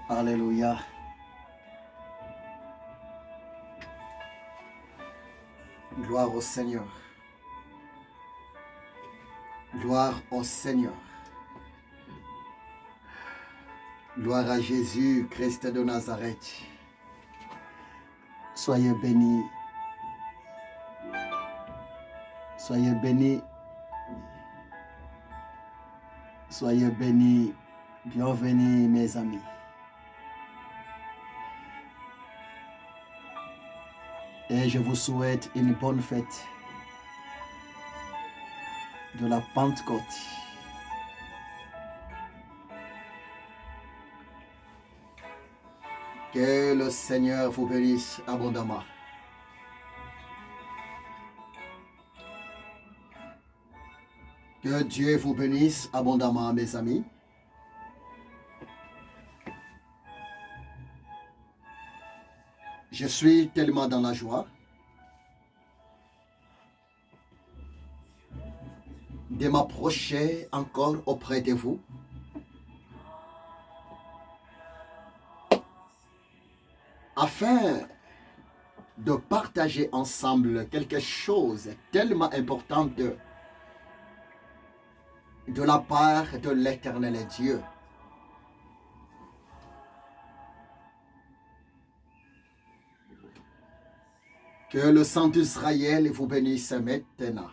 Alléluia. Gloire au Seigneur. Gloire au Seigneur. Gloire à Jésus, Christ de Nazareth. Soyez bénis. Soyez bénis. Soyez bénis. Bienvenue mes amis. Et je vous souhaite une bonne fête de la Pentecôte. Que le Seigneur vous bénisse abondamment. Que Dieu vous bénisse abondamment, mes amis. Je suis tellement dans la joie de m'approcher encore auprès de vous. Afin de partager ensemble quelque chose tellement important de la part de l'Éternel Dieu. Que le sang d'Israël vous bénisse maintenant,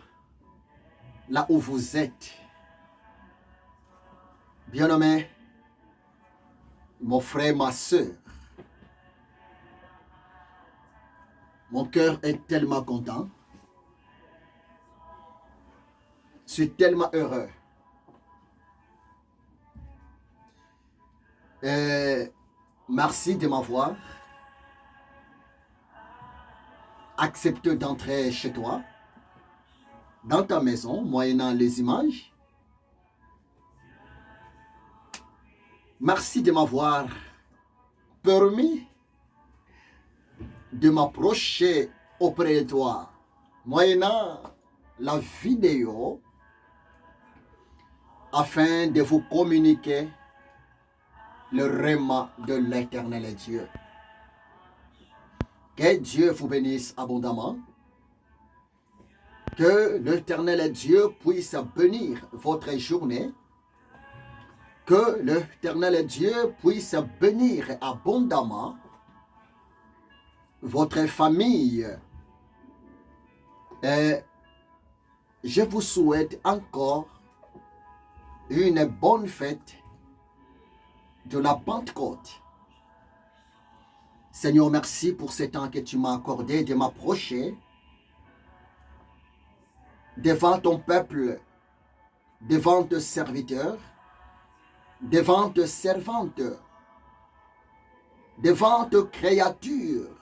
là où vous êtes. Bien-aimé, mon frère, ma soeur, mon cœur est tellement content. Je suis tellement heureux. Et merci de m'avoir accepté d'entrer chez toi, dans ta maison, moyennant les images. Merci de m'avoir permis de m'approcher auprès de toi, moyennant la vidéo, afin de vous communiquer le réma de l'Éternel Dieu. Que Dieu vous bénisse abondamment. Que l'Éternel Dieu puisse bénir votre journée. Que l'Éternel Dieu puisse bénir abondamment votre famille. Et je vous souhaite encore une bonne fête de la Pentecôte. Seigneur, merci pour ce temps que tu m'as accordé de m'approcher devant ton peuple, devant tes serviteurs, devant tes servantes, devant tes créatures,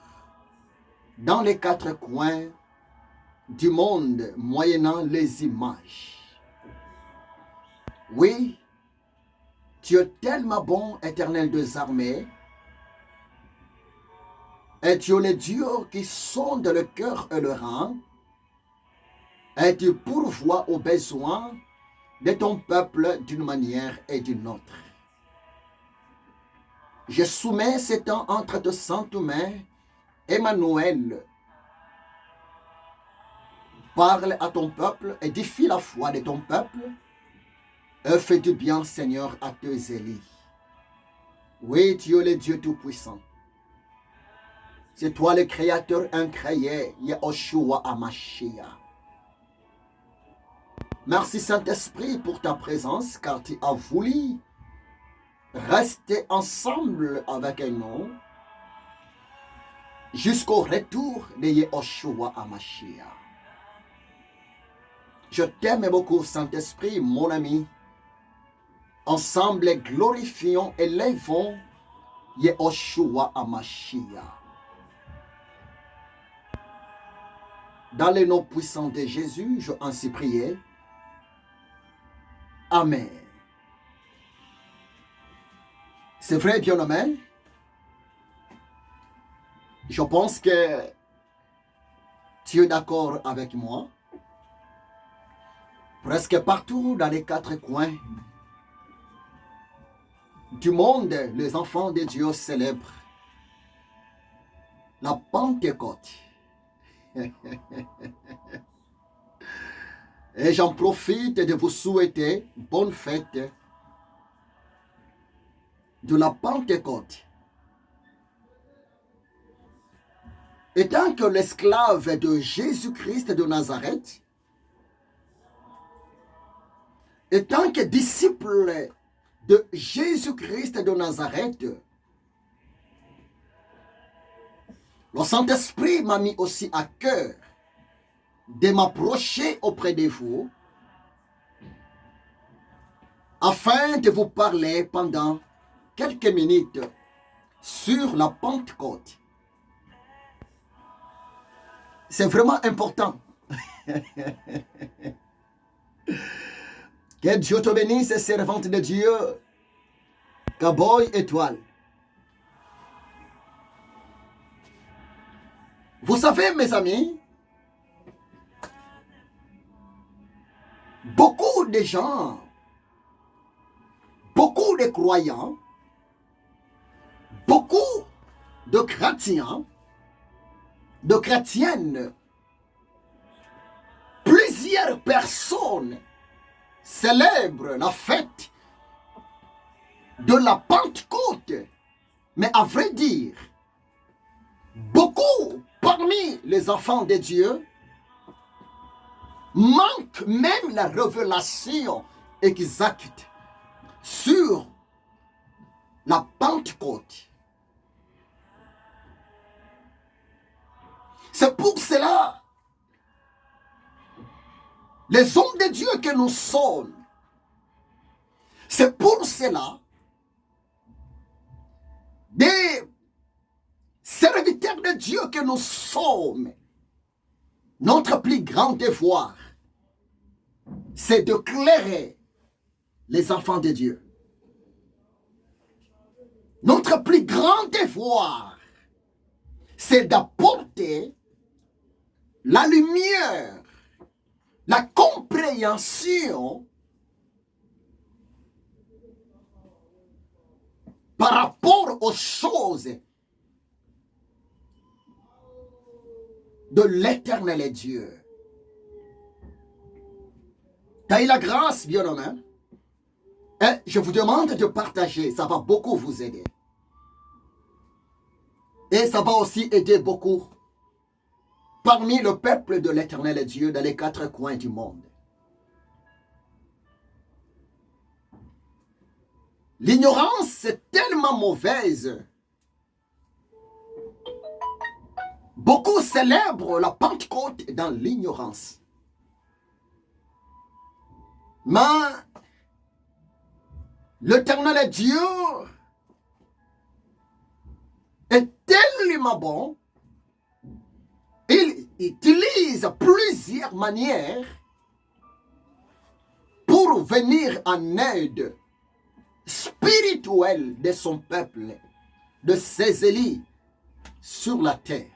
dans les quatre coins du monde, moyennant les images. Oui, tu es tellement bon, Éternel des armées, et tu es le Dieu qui sonde le cœur et le rang, et tu pourvois aux besoins de ton peuple d'une manière et d'une autre. Je soumets ce temps entre tes saintes mains. Emmanuel, parle à ton peuple, édifie la foi de ton peuple, et fais du bien, Seigneur, à tes élus. Oui, tu es le Dieu Tout-Puissant. C'est toi le Créateur incréé, Yehoshua HaMashiach. Merci Saint-Esprit pour ta présence, car tu as voulu rester ensemble avec nous jusqu'au retour de Yehoshua HaMashiach. Je t'aime beaucoup, Saint-Esprit, mon ami. Ensemble, glorifions et élevons Yehoshua HaMashiach. Dans le nom puissant de Jésus, je ainsi prié. Amen. C'est vrai, bien-aimé. Je pense que tu es d'accord avec moi. Presque partout dans les quatre coins du monde, les enfants de Dieu célèbrent la Pentecôte. Et j'en profite de vous souhaiter bonne fête de la Pentecôte. Étant que l'esclave de Jésus-Christ de Nazareth, étant que disciple de Jésus-Christ de Nazareth, le Saint-Esprit m'a mis aussi à cœur de m'approcher auprès de vous afin de vous parler pendant quelques minutes sur la Pentecôte. C'est vraiment important. Que Dieu te bénisse, servante de Dieu. Cowboy étoile. Vous savez, mes amis, beaucoup de gens, beaucoup de croyants, beaucoup de chrétiens, de chrétiennes, plusieurs personnes célèbrent la fête de la Pentecôte. Mais à vrai dire, beaucoup parmi les enfants de Dieu manquent même la révélation exacte sur la Pentecôte. C'est pour cela, les hommes de Dieu que nous sommes, c'est pour cela, des serviteurs de Dieu que nous sommes, notre plus grand devoir, c'est de clairer les enfants de Dieu. Notre plus grand devoir, c'est d'apporter la lumière, la compréhension par rapport aux choses de l'éternel Dieu. T'as eu la grâce, bien-aimé. Et je vous demande de partager, ça va beaucoup vous aider. Et ça va aussi aider beaucoup parmi le peuple de l'éternel Dieu dans les 4 coins du monde. L'ignorance est tellement mauvaise. Beaucoup célèbrent la Pentecôte dans l'ignorance. Mais l'éternel Dieu est tellement bon. Il utilise plusieurs manières pour venir en aide spirituelle de son peuple, de ses élus sur la terre.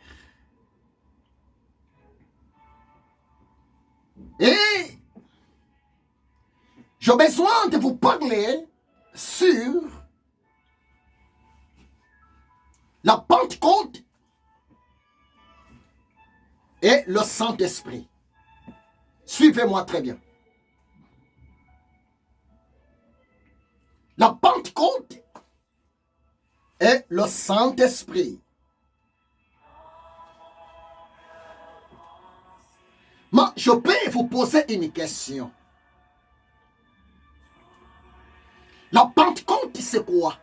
Et j'ai besoin de vous parler sur la Pentecôte et le Saint-Esprit. Suivez-moi très bien. La Pentecôte et le Saint-Esprit. Mais je peux vous poser une question. La Pentecôte, c'est quoi?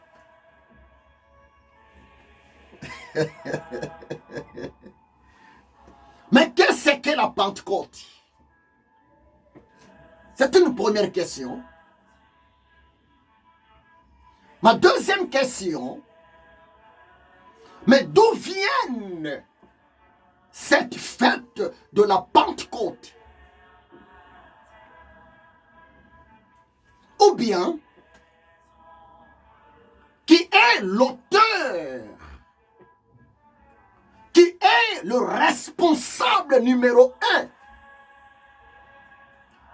Mais qu'est-ce que la Pentecôte? C'est une première question. Ma deuxième question, mais d'où viennent cette fête de la Pentecôte? Ou bien, qui est l'auteur? Qui est le responsable numéro 1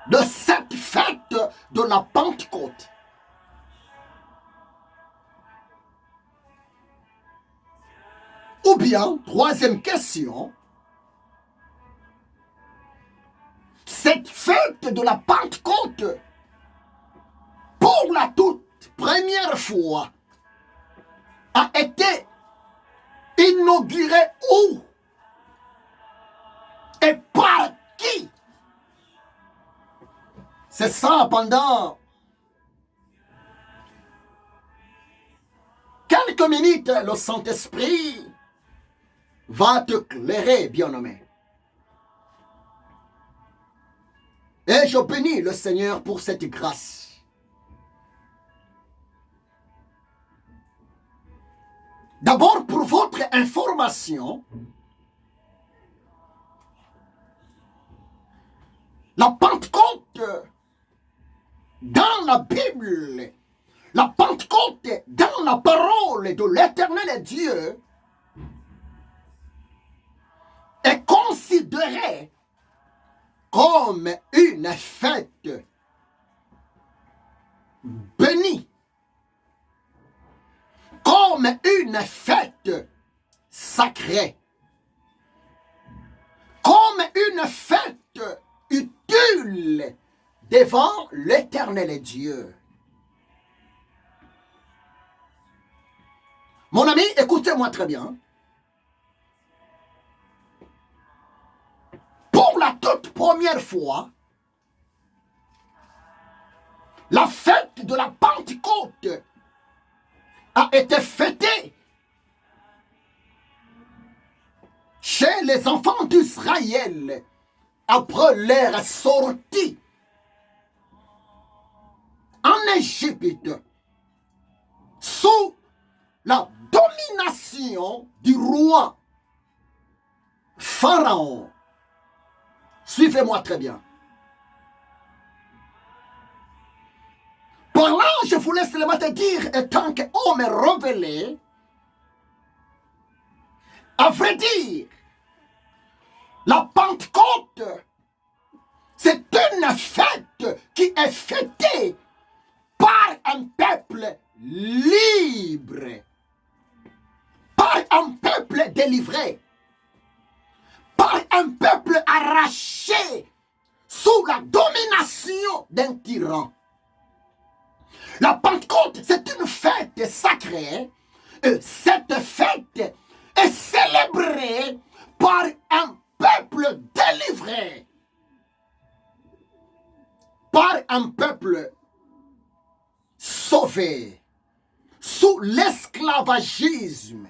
de cette fête de la Pentecôte? Ou bien, troisième question, cette fête de la Pentecôte, pour la toute première fois, a été inaugurée où et par qui? C'est ça pendant quelques minutes, le Saint-Esprit va te éclairer, bien-aimé. Et je bénis le Seigneur pour cette grâce. D'abord, pour votre information, la Pentecôte dans la Bible, la Pentecôte dans la parole de l'Éternel Dieu est considérée comme une fête bénie, comme une fête sacrée, comme une fête utile devant l'Éternel Dieu. Mon ami, écoutez-moi très bien. Pour la toute première fois, la fête de la Pentecôte a été fêtée chez les enfants d'Israël après leur sortie en Égypte sous la domination du roi Pharaon. Suivez-moi très bien. Par là, je voulais seulement te dire, étant qu'homme révélé, à vrai dire, la Pentecôte, c'est une fête qui est fêtée par un peuple libre, par un peuple délivré, par un peuple arraché sous la domination d'un tyran. La Pentecôte, c'est une fête sacrée. Et cette fête est célébrée par un peuple délivré, par un peuple sauvé sous l'esclavagisme.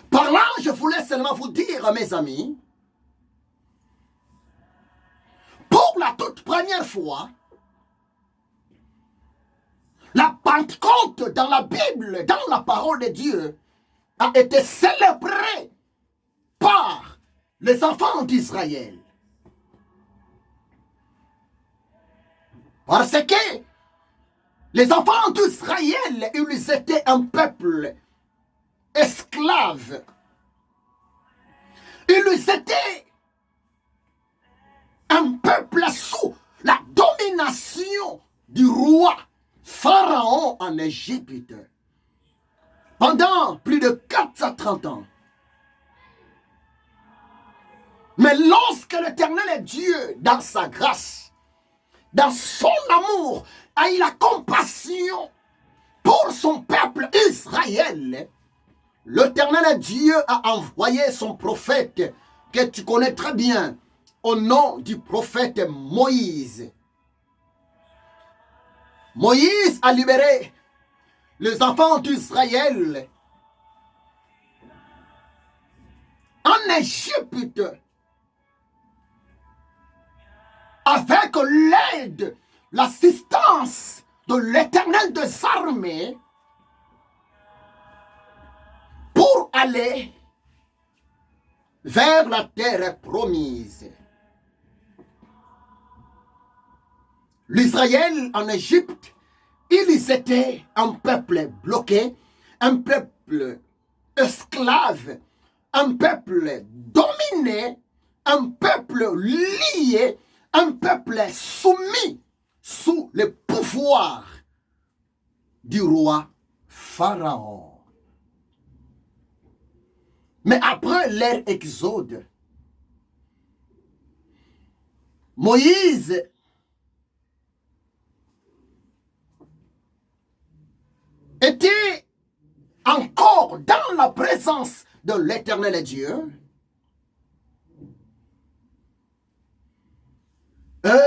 Par là, je voulais seulement vous dire, mes amis, pour la toute première fois, la Pentecôte dans la Bible, dans la parole de Dieu, a été célébrée par les enfants d'Israël. Parce que les enfants d'Israël, ils étaient un peuple esclave. Ils étaient un peuple sous la domination du roi Pharaon en Égypte pendant plus de 430 ans. Mais lorsque l'Éternel Dieu, dans sa grâce, dans son amour, a eu la compassion pour son peuple Israël, l'Éternel Dieu a envoyé son prophète, que tu connais très bien, au nom du prophète Moïse. Moïse a libéré les enfants d'Israël en Égypte avec l'aide, l'assistance de l'Éternel des armées pour aller vers la terre promise. L'Israël en Égypte, ils étaient un peuple bloqué, un peuple esclave, un peuple dominé, un peuple lié, un peuple soumis sous le pouvoir du roi Pharaon. Mais après leur exode, Moïse était encore dans la présence de l'Éternel Dieu.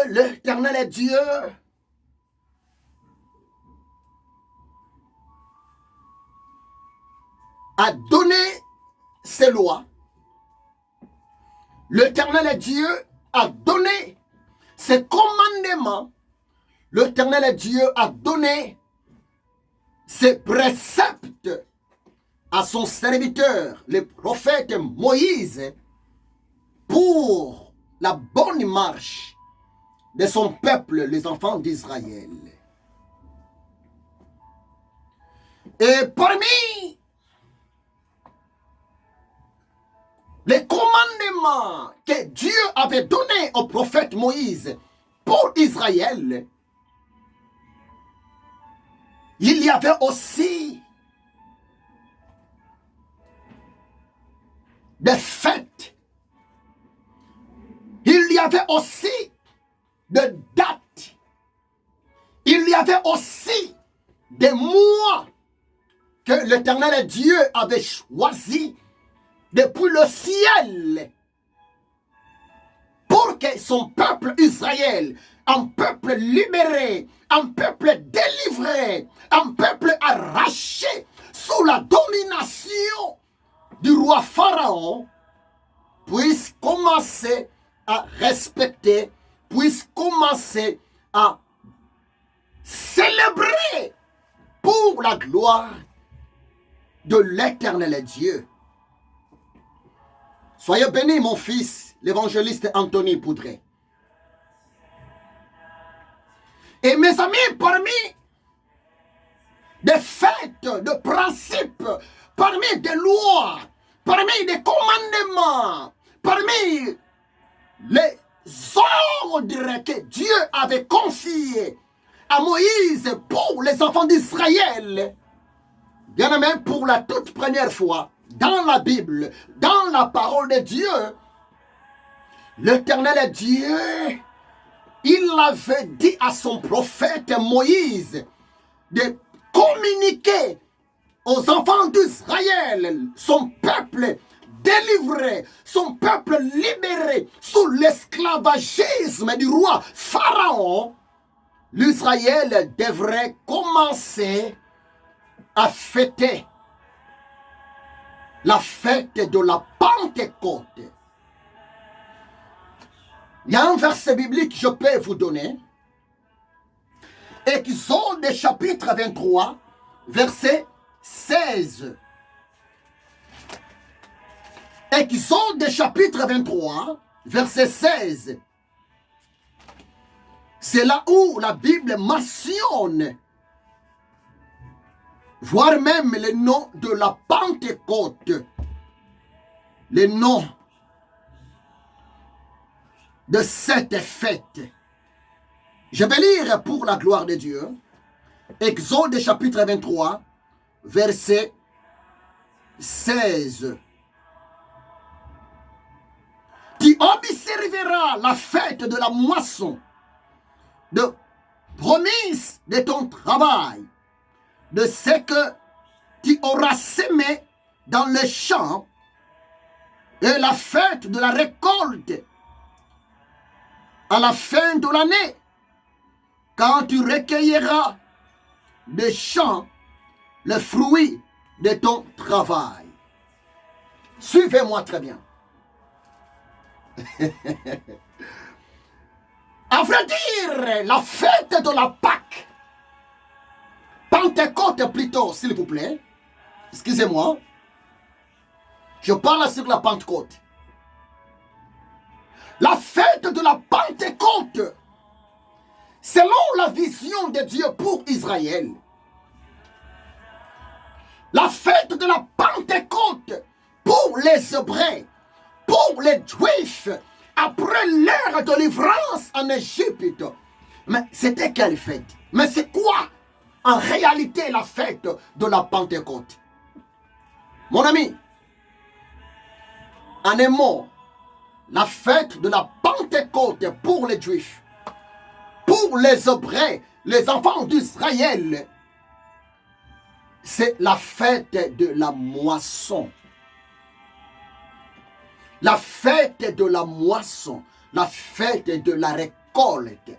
L'Éternel Dieu a donné ses lois. L'Éternel Dieu a donné ses commandements. L'Éternel Dieu a donné ses préceptes à son serviteur, le prophète Moïse, pour la bonne marche de son peuple, les enfants d'Israël. Et parmi les commandements que Dieu avait donnés au prophète Moïse pour Israël, il y avait aussi des fêtes. Il y avait aussi des dates. Il y avait aussi des mois que l'Éternel Dieu avait choisis depuis le ciel pour que son peuple Israël, un peuple libéré, un peuple délivré, un peuple arraché sous la domination du roi Pharaon, puisse commencer à respecter, puisse commencer à célébrer pour la gloire de l'Éternel Dieu. Soyez béni, mon fils, l'évangéliste Anthony Poudret. Et mes amis, parmi des fêtes, de principes, parmi des lois, parmi des commandements, parmi les ordres que Dieu avait confiés à Moïse pour les enfants d'Israël, bien aimé, pour la toute première fois, dans la Bible, dans la parole de Dieu, l'Éternel Dieu, il avait dit à son prophète Moïse de communiquer aux enfants d'Israël, son peuple délivré, son peuple libéré sous l'esclavagisme du roi Pharaon. L'Israël devrait commencer à fêter la fête de la Pentecôte. Il y a un verset biblique que je peux vous donner. Exode chapitre 23, verset 16. Exode chapitre 23, verset 16. C'est là où la Bible mentionne, voire même le nom de la Pentecôte, le nom de cette fête. Je vais lire pour la gloire de Dieu. Exode chapitre 23, verset 16. Tu observeras la fête de la moisson, de promesse de ton travail, de ce que tu auras semé dans le champ, et la fête de la récolte à la fin de l'année, quand tu recueilleras des champs le fruit de ton travail. Suivez-moi très bien. À vrai dire, la fête de la Pâque, Pentecôte plutôt, s'il vous plaît, excusez-moi, je parle sur la Pentecôte. La fête de la Pentecôte, selon la vision de Dieu pour Israël, la fête de la Pentecôte pour les Hébreux, pour les Juifs, après l'ère de délivrance en Égypte. Mais c'était quelle fête? Mais c'est quoi en réalité la fête de la Pentecôte? Mon ami, En un mot, la fête de la Pentecôte pour les Juifs, pour les Hébreux, les enfants d'Israël, c'est la fête de la moisson. La fête de la moisson, la fête de la récolte.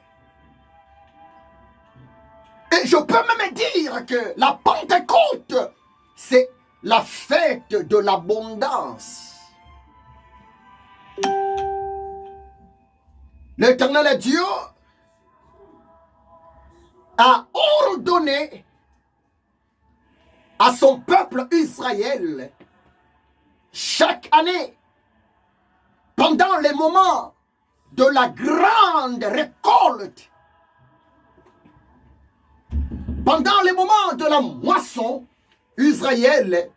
Et je peux même dire que la Pentecôte, c'est la fête de l'abondance. L'Éternel Dieu a ordonné à son peuple Israël chaque année, pendant les moments de la grande récolte, pendant les moments de la moisson, Israël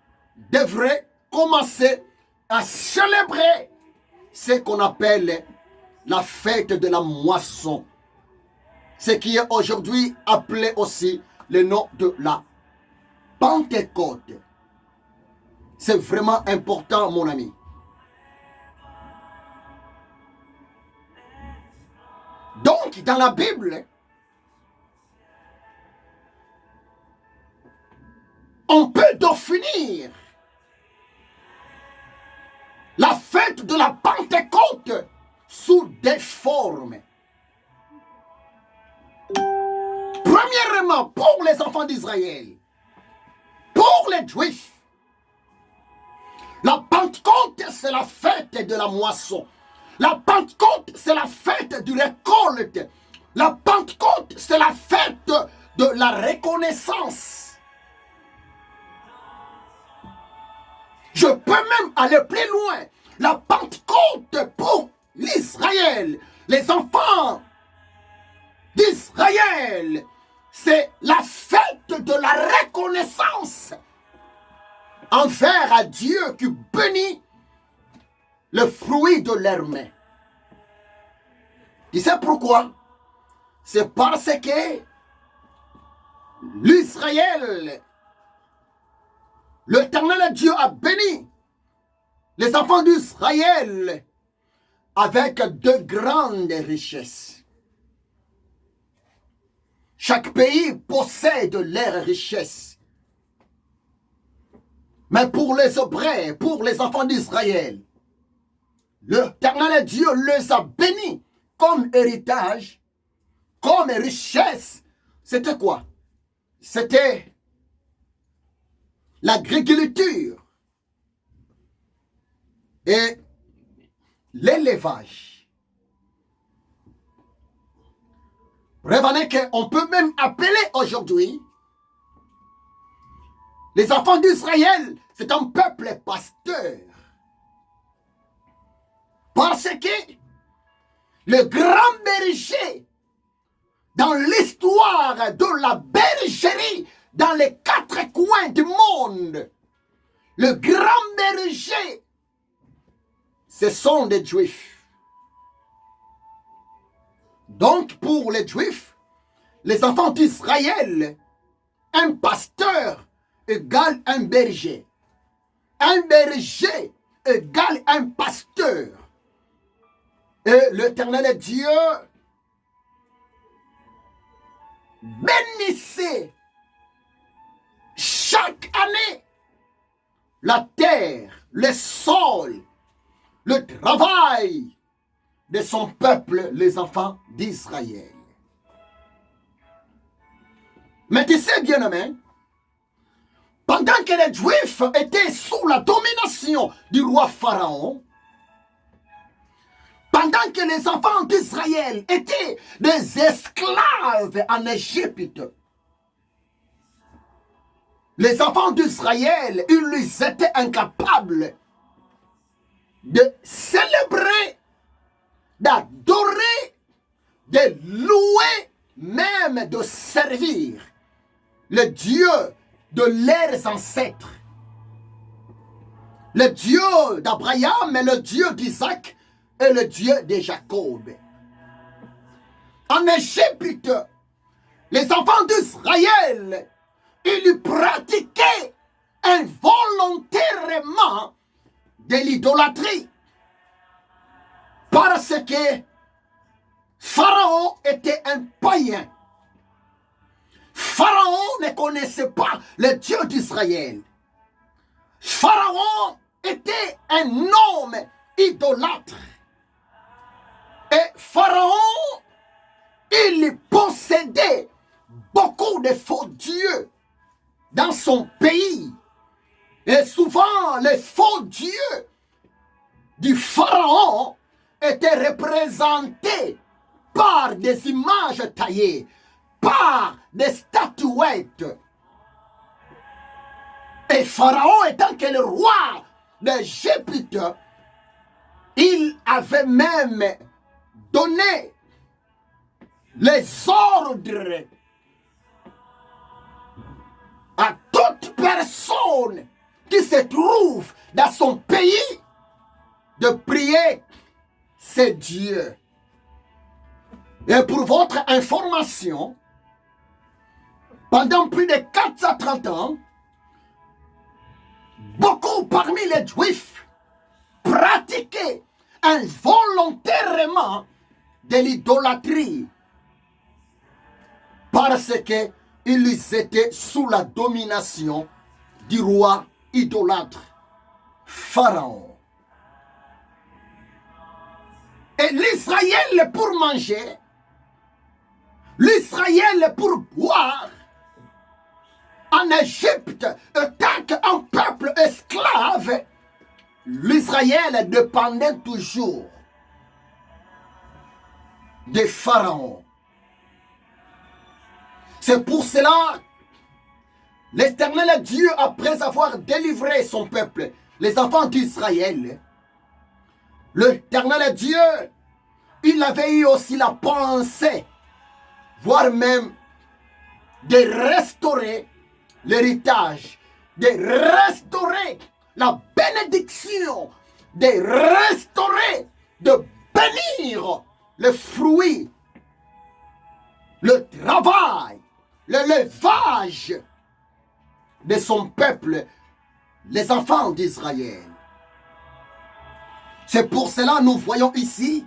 devrait commencer à célébrer ce qu'on appelle la fête de la moisson. Ce qui est aujourd'hui appelé aussi le nom de la Pentecôte. C'est vraiment important, mon ami. Donc, dans la Bible, on peut définir la fête de la Pentecôte sous des formes. Premièrement, pour les enfants d'Israël, pour les Juifs, la Pentecôte, c'est la fête de la moisson. La Pentecôte, c'est la fête du récolte. La Pentecôte, c'est la fête de la reconnaissance. Je peux même aller plus loin. La Pentecôte pour l'Israël, les enfants d'Israël, c'est la fête de la reconnaissance envers à Dieu qui bénit le fruit de leurs mains. Tu sais pourquoi? C'est parce que l'Israël, l'Éternel Dieu a béni les enfants d'Israël avec de grandes richesses. Chaque pays possède leurs richesses. Mais pour les Hébreux, pour les enfants d'Israël, l'Éternel Dieu les a bénis comme héritage, comme richesse. C'était quoi? C'était l'agriculture et l'élevage. Revenez qu'on peut même appeler aujourd'hui les enfants d'Israël, c'est un peuple pasteur. Parce que le grand berger, dans l'histoire de la bergerie, dans les quatre coins du monde, le grand berger, ce sont des Juifs. Donc pour les Juifs, les enfants d'Israël, un pasteur égale un berger. Un berger égale un pasteur. Et l'Éternel Dieu bénissait chaque année la terre, le sol, le travail de son peuple, les enfants d'Israël. Mais tu sais, bien-aimé, pendant que les Juifs étaient sous la domination du roi Pharaon, pendant que les enfants d'Israël étaient des esclaves en Égypte, les enfants d'Israël, ils étaient incapables de célébrer, d'adorer, de louer, même de servir le Dieu de leurs ancêtres. Le Dieu d'Abraham et le Dieu d'Isaac et le Dieu de Jacob. En Égypte, les enfants d'Israël, ils pratiquaient involontairement de l'idolâtrie. Parce que Pharaon était un païen. Pharaon ne connaissait pas le Dieu d'Israël. Pharaon était un homme idolâtre. Et Pharaon, il possédait beaucoup de faux dieux dans son pays. Et souvent, les faux dieux du Pharaon étaient représentés par des images taillées, par des statuettes. Et Pharaon étant que le roi d'Égypte, il avait même donné les ordres à toute personne qui se trouve dans son pays de prier ses dieux. Et pour votre information, pendant plus de 430 ans, beaucoup parmi les Juifs pratiquaient involontairement de l'idolâtrie parce qu'ils étaient sous la domination du roi idolâtre Pharaon. Et l'Israël pour manger, l'Israël pour boire, en Égypte, tant qu'un peuple esclave, l'Israël dépendait toujours de Pharaon. C'est pour cela l'Éternel Dieu, après avoir délivré son peuple, les enfants d'Israël, l'Éternel Dieu, il avait eu aussi la pensée, voire même de restaurer l'héritage, de restaurer la bénédiction, de restaurer, de bénir le fruit, le travail, l'élevage de son peuple, les enfants d'Israël. C'est pour cela que nous voyons ici,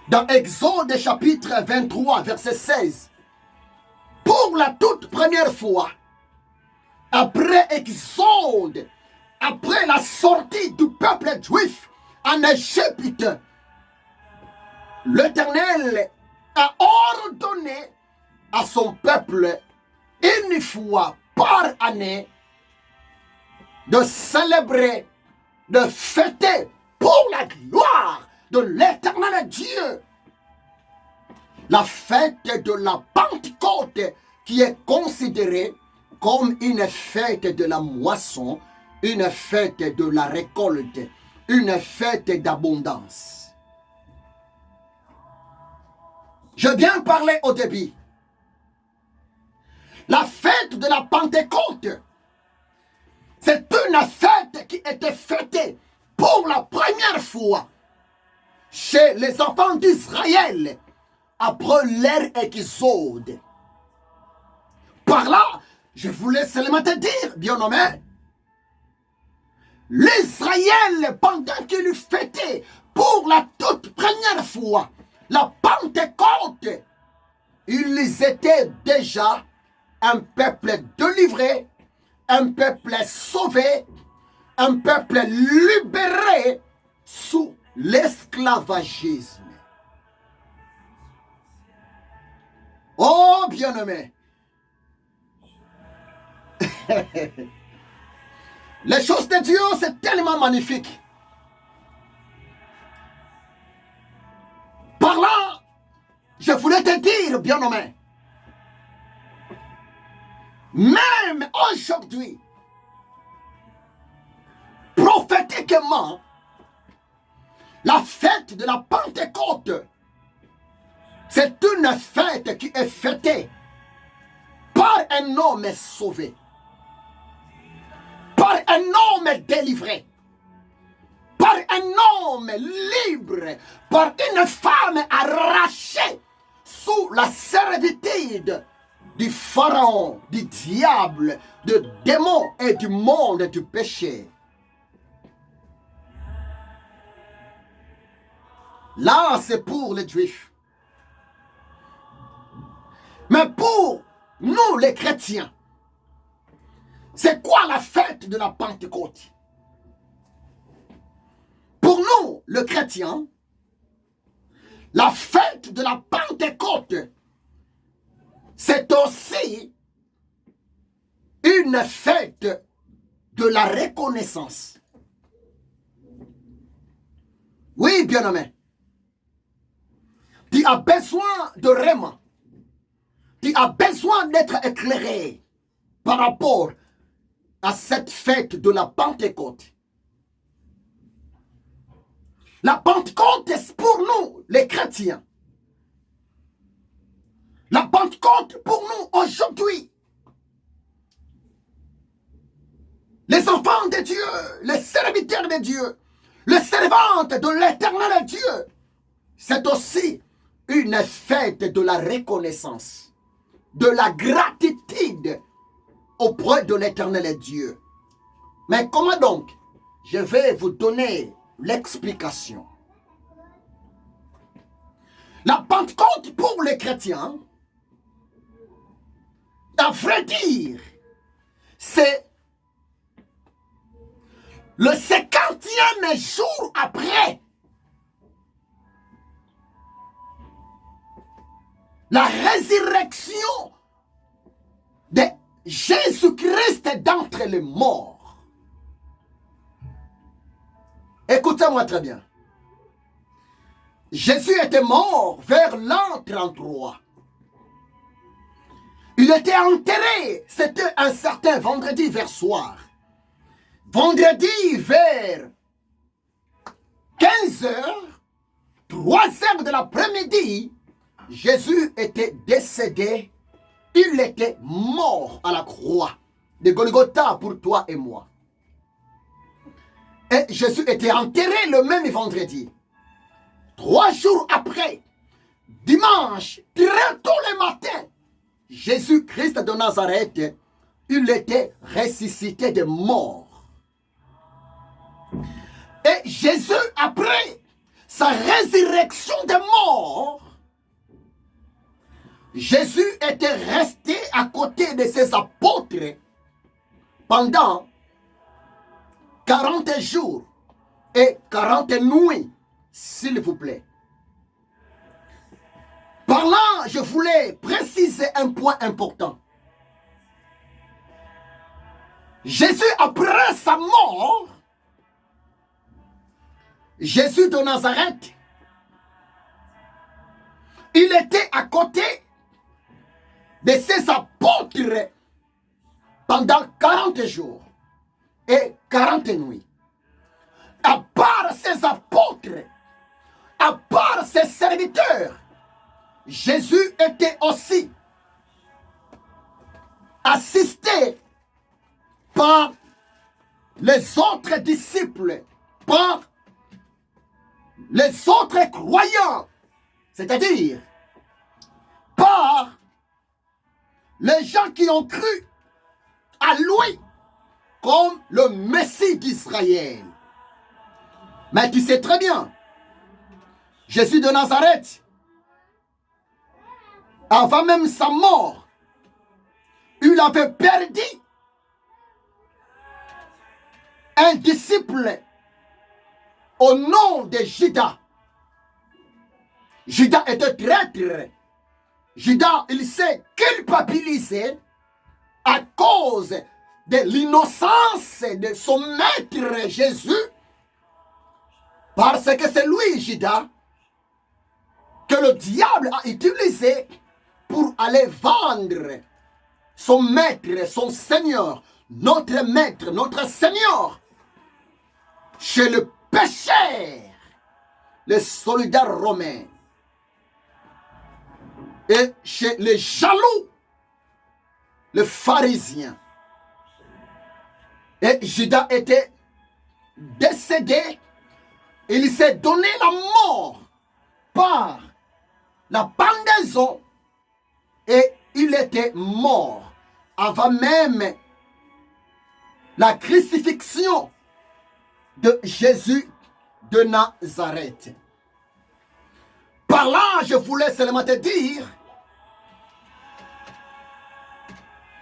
dans Exode chapitre 23, verset 16, pour la toute première fois, après Exode, après la sortie du peuple juif en Égypte, l'Éternel a ordonné à son peuple une fois par année de célébrer, de fêter pour la gloire de l'Éternel Dieu la fête de la Pentecôte, qui est considérée comme une fête de la moisson, une fête de la récolte, une fête d'abondance. J'ai bien parlé au début. La fête de la Pentecôte, c'est une fête qui était fêtée pour la première fois chez les enfants d'Israël après leur exode. Par là, je voulais seulement te dire, bien-aimé, l'Israël, pendant qu'il fêtait pour la toute première fois la Pentecôte, ils étaient déjà un peuple délivré, un peuple sauvé, un peuple libéré sous l'esclavagisme. Oh, bien-aimé, les choses de Dieu, c'est tellement magnifique. Par là, je voulais te dire, bien-aimé, même aujourd'hui, prophétiquement, la fête de la Pentecôte, c'est une fête qui est fêtée par un homme sauvé, par un homme délivré, par un homme libre, par une femme arrachée sous la servitude du pharaon, du diable, du démon et du monde du péché. Là, c'est pour les Juifs. Mais pour nous, les chrétiens, c'est quoi la fête de la Pentecôte? Pour nous, le chrétien, la fête de la Pentecôte, c'est aussi une fête de la reconnaissance. Oui, bien-aimé. Tu as besoin de réma. Tu as besoin d'être éclairé par rapport à cette fête de la Pentecôte. La Pentecôte est pour nous, les chrétiens. La Pentecôte pour nous aujourd'hui. Les enfants de Dieu, les serviteurs de Dieu, les servantes de l'éternel Dieu. C'est aussi une fête de la reconnaissance, de la gratitude auprès de l'éternel Dieu. Mais comment donc? Je vais vous donner l'explication. La Pentecôte pour les chrétiens, à vrai dire, c'est le 50e jour après la résurrection de Jésus-Christ d'entre les morts. Écoutez-moi très bien. Jésus était mort vers l'an 33. Il était enterré, c'était un certain vendredi vers soir. Vendredi vers 15 heures, 3 heures de l'après-midi, Jésus était décédé. Il était mort à la croix de Golgotha pour toi et moi. Et Jésus était enterré le même vendredi. 3 jours après, dimanche, très tôt le matin, Jésus-Christ de Nazareth, il était ressuscité de mort. Et Jésus, après sa résurrection de mort, Jésus était resté à côté de ses apôtres pendant 40 jours et 40 nuits, s'il vous plaît. Par là, je voulais préciser un point important. Jésus, après sa mort, Jésus de Nazareth, il était à côté de ses apôtres pendant 40 jours et 40 nuits. À part ses apôtres, à part ses serviteurs, Jésus était aussi assisté par les autres disciples, par les autres croyants, c'est-à-dire par les gens qui ont cru à lui comme le Messie d'Israël. Mais tu sais très bien, Jésus de Nazareth, avant même sa mort, il avait perdu un disciple au nom de Judas. Judas était traître. Judas, il s'est culpabilisé à cause de l'innocence de son maître Jésus, parce que c'est lui, Judas, que le diable a utilisé pour aller vendre son maître, son Seigneur, notre maître, notre Seigneur, chez le pécheur, le soldat romain, et chez les jaloux, le pharisien. Et Judas était décédé, il s'est donné la mort par la pendaison et il était mort avant même la crucifixion de Jésus de Nazareth. Par là, je voulais seulement te dire,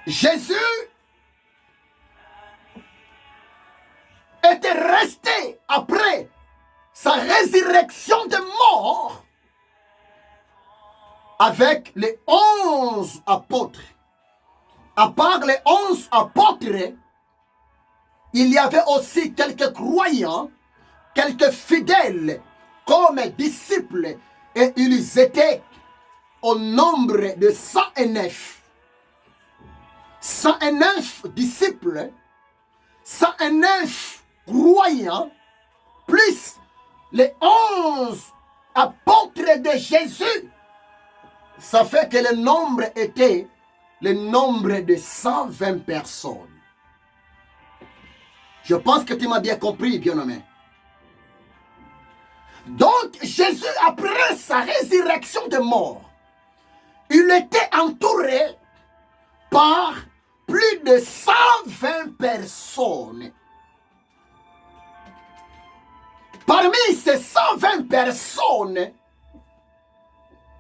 Jésus était resté après sa résurrection de mort avec les 11 apôtres. À part les 11 apôtres, il y avait aussi quelques croyants, quelques fidèles comme disciples, et ils étaient au nombre de 109. 109 disciples, 109 croyants, plus les 11 apôtres de Jésus. Ça fait que le nombre était le nombre de 120 personnes. Je pense que tu m'as bien compris, bien-aimé. Donc, Jésus, après sa résurrection de mort, il était entouré par plus de 120 personnes. Parmi ces 120 personnes,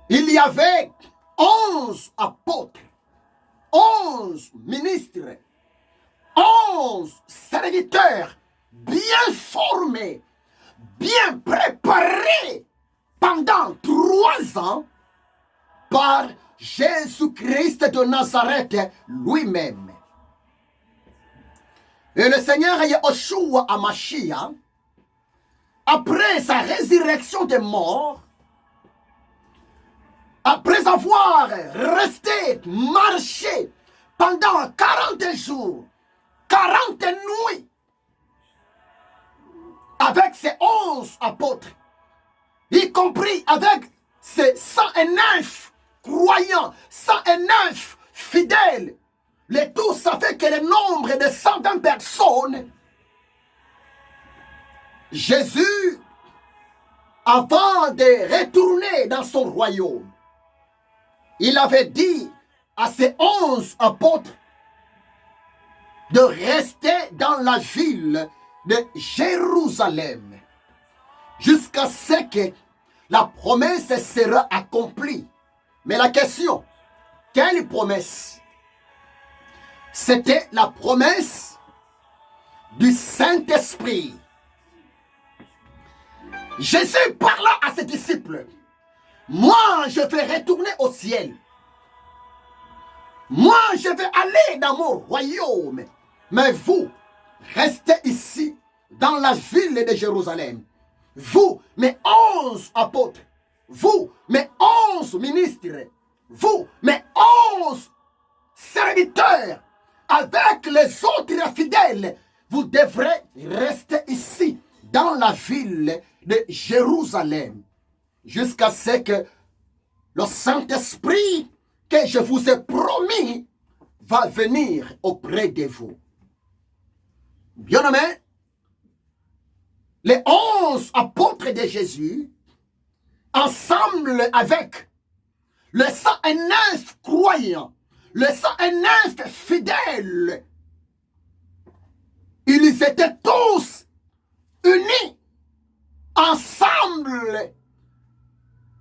il y avait 11 apôtres, 11 ministres, 11 serviteurs bien formés, bien préparés pendant 3 ans par Jésus-Christ de Nazareth lui-même. Et le Seigneur Yahushua Hamashiach, après sa résurrection des morts, après avoir resté marché pendant 40 jours, 40 nuits, avec ses 11 apôtres, y compris avec ses 109 croyants, 109 fidèles, le tout, ça fait que le nombre de 120 personnes, Jésus, avant de retourner dans son royaume, il avait dit à ses 11 apôtres de rester dans la ville de Jérusalem jusqu'à ce que la promesse sera accomplie. Mais la question, quelle promesse? C'était la promesse du Saint-Esprit. Jésus parla à ses disciples. Moi, je vais retourner au ciel. Moi, je vais aller dans mon royaume. Mais vous, restez ici, dans la ville de Jérusalem. Vous, mes 11 apôtres. Vous, mes 11 ministres. Vous, mes 11 serviteurs. Avec les autres fidèles, vous devrez rester ici, dans la ville de Jérusalem, jusqu'à ce que le Saint-Esprit que je vous ai promis va venir auprès de vous. Bien-aimés, les 11 apôtres de Jésus, ensemble avec les 109 croyants, les 109 fidèles, ils étaient tous unis ensemble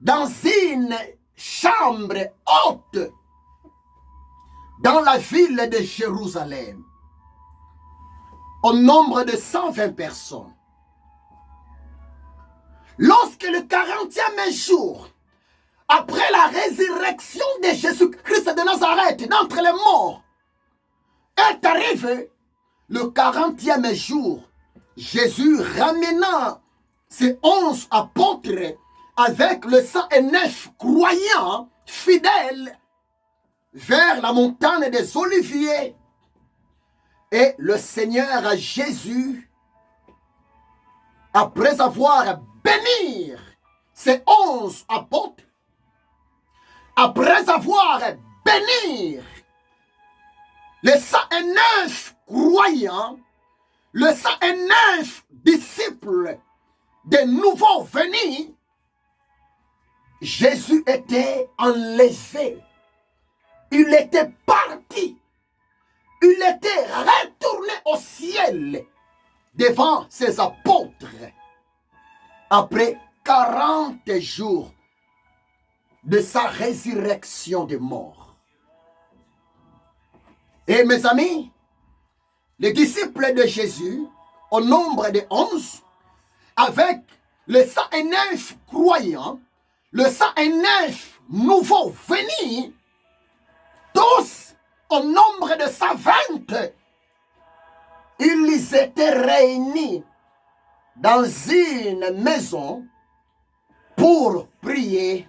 dans une chambre haute dans la ville de Jérusalem, au nombre de 120 personnes. Lorsque le 40e jour, après la résurrection de Jésus-Christ de Nazareth d'entre les morts, est arrivé, le 40e jour, Jésus ramena ses 11 apôtres avec les 109 croyants fidèles vers la montagne des Oliviers. Et le Seigneur Jésus, après avoir béni ses 11 apôtres, après avoir béni les 109 croyants, les 109 disciples des nouveaux venus, Jésus était enlevé. Il était parti. Il était retourné au ciel devant ses apôtres. Après 40 jours de sa résurrection des morts. Et mes amis, les disciples de Jésus, au nombre de 11, avec les 109 croyants, le 109 nouveaux venus, tous au nombre de 120, ils étaient réunis dans une maison pour prier,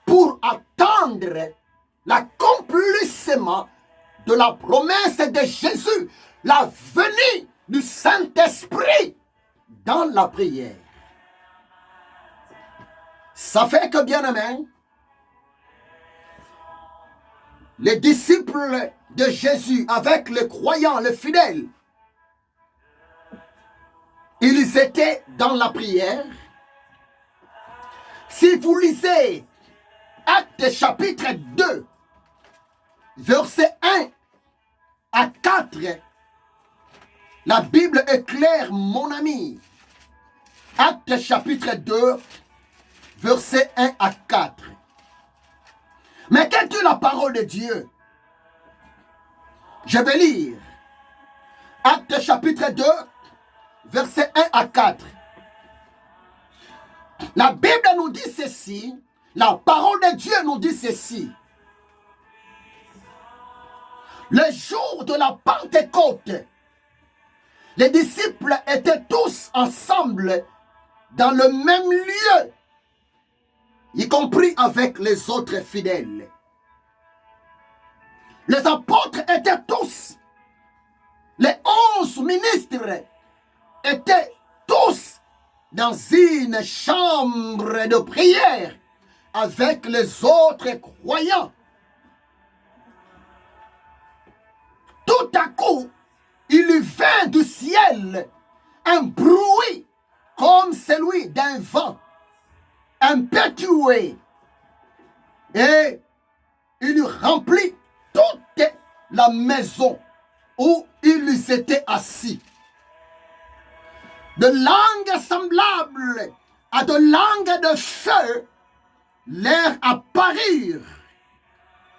pour attendre l'accomplissement de la promesse de Jésus, la venue du Saint-Esprit dans la prière. Ça fait que, bien aimé, les disciples de Jésus avec les croyants, les fidèles, ils étaient dans la prière. Si vous lisez Actes chapitre 2, versets 1 à 4, la Bible est claire, mon ami. Actes chapitre 2, versets 1 à 4. Mais qu'est-ce la parole de Dieu? Je vais lire Actes chapitre 2, versets 1 à 4. La Bible nous dit ceci, la parole de Dieu nous dit ceci. Le jour de la Pentecôte, les disciples étaient tous ensemble dans le même lieu, y compris avec les autres fidèles. Les apôtres étaient tous, les 11 ministres étaient tous dans une chambre de prière avec les autres croyants. Tout à coup, il vint du ciel un bruit comme celui d'un vent impétueux et il remplit toute la maison où ils étaient assis. De langues semblables à de langues de feu leur apparurent,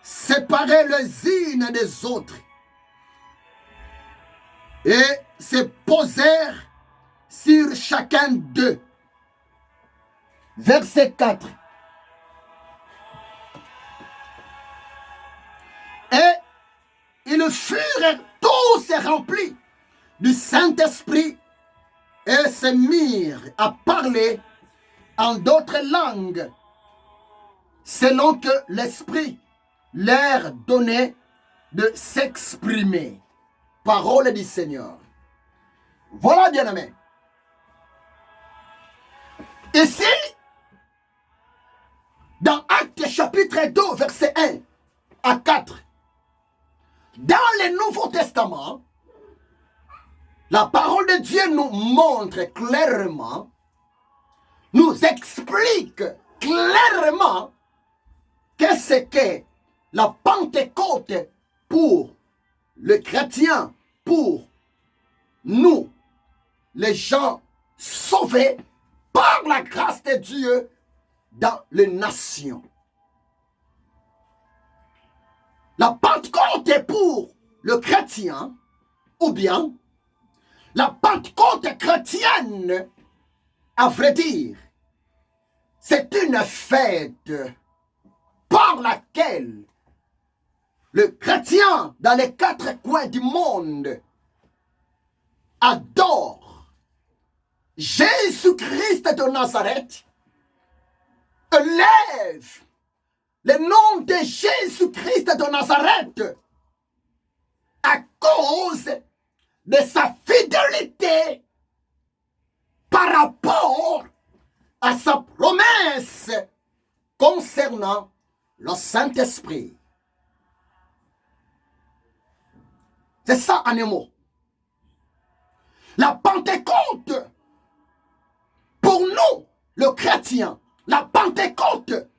séparées les unes des autres, et se posèrent sur chacun d'eux. Verset 4. Et ils furent tous remplis du Saint-Esprit et se mirent à parler en d'autres langues, selon que l'Esprit leur donnait de s'exprimer. Parole du Seigneur. Voilà, bien-aimés. Ici, dans Actes chapitre 2, verset 1 à 4, dans le Nouveau Testament, la parole de Dieu nous montre clairement, nous explique clairement qu'est-ce que la Pentecôte pour le chrétien, pour nous, les gens sauvés par la grâce de Dieu dans les nations. La Pentecôte est pour le chrétien, ou bien la Pentecôte chrétienne, à vrai dire, c'est une fête par laquelle le chrétien dans les 4 coins du monde adore Jésus-Christ de Nazareth, élève le nom de Jésus-Christ de Nazareth à cause de sa fidélité par rapport à sa promesse concernant le Saint-Esprit. C'est ça en un mot. La Pentecôte, pour nous, le chrétien, la Pentecôte,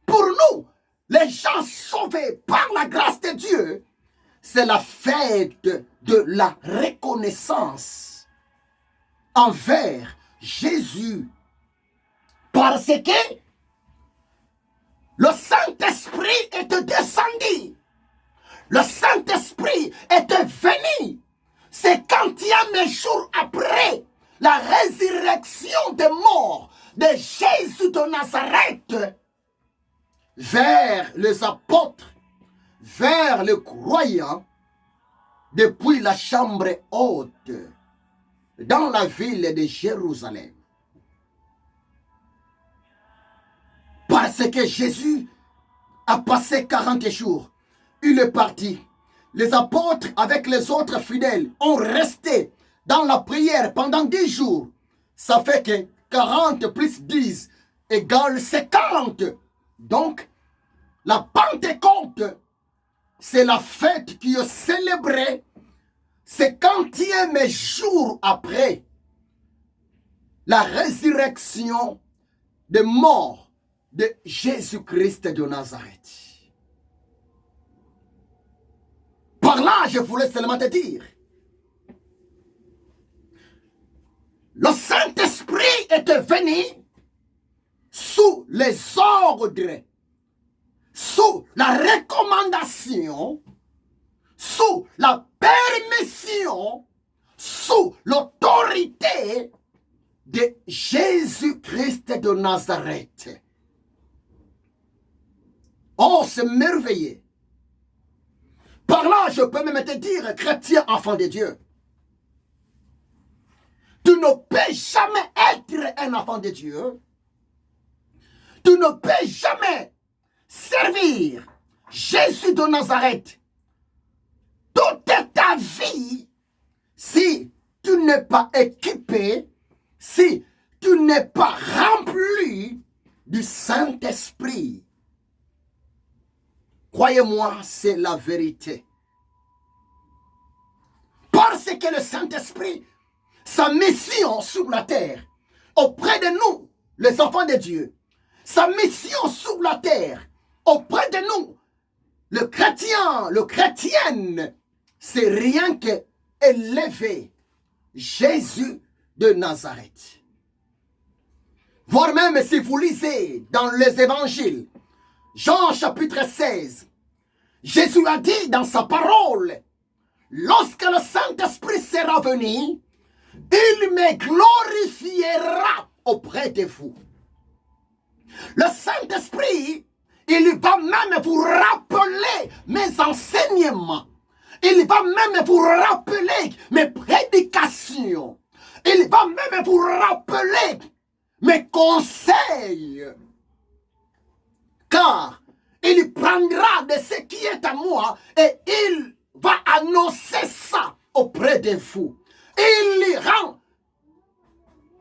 pour nous, les gens sauvés par la grâce de Dieu, c'est la fête de la reconnaissance envers Jésus. Parce que le Saint-Esprit était descendu. Le Saint-Esprit était venu. C'est quantième jour après la résurrection des morts de Jésus de Nazareth vers les apôtres, vers les croyants, depuis la chambre haute, dans la ville de Jérusalem. Parce que Jésus a passé 40 jours, il est parti. Les apôtres avec les autres fidèles ont resté dans la prière pendant 10 jours. Ça fait que 40 plus 10 égale 50. Donc, la Pentecôte, c'est la fête qui est célébrée 50e jour après la résurrection des morts de Jésus-Christ de Nazareth. Par là, je voulais seulement te dire, le Saint-Esprit était venu sous les ordres, sous la recommandation, sous la permission, sous l'autorité de Jésus-Christ de Nazareth. Oh, c'est merveilleux. Par là, je peux même te dire, chrétien, enfant de Dieu, tu ne peux jamais être un enfant de Dieu. Tu ne peux jamais servir Jésus de Nazareth toute ta vie si tu n'es pas équipé, si tu n'es pas rempli du Saint-Esprit. Croyez-moi, c'est la vérité. Parce que le Saint-Esprit, sa mission sur la terre, auprès de nous, les enfants de Dieu, sa mission sur la terre, auprès de nous, le chrétien, le chrétienne, c'est rien que élever Jésus de Nazareth. Voire même si vous lisez dans les évangiles, Jean chapitre 16, Jésus a dit dans sa parole, lorsque le Saint-Esprit sera venu, il me glorifiera auprès de vous. Le Saint-Esprit, il va même vous rappeler mes enseignements. Il va même vous rappeler mes prédications. Il va même vous rappeler mes conseils. Car il prendra de ce qui est à moi et il va annoncer ça auprès de vous. Il rend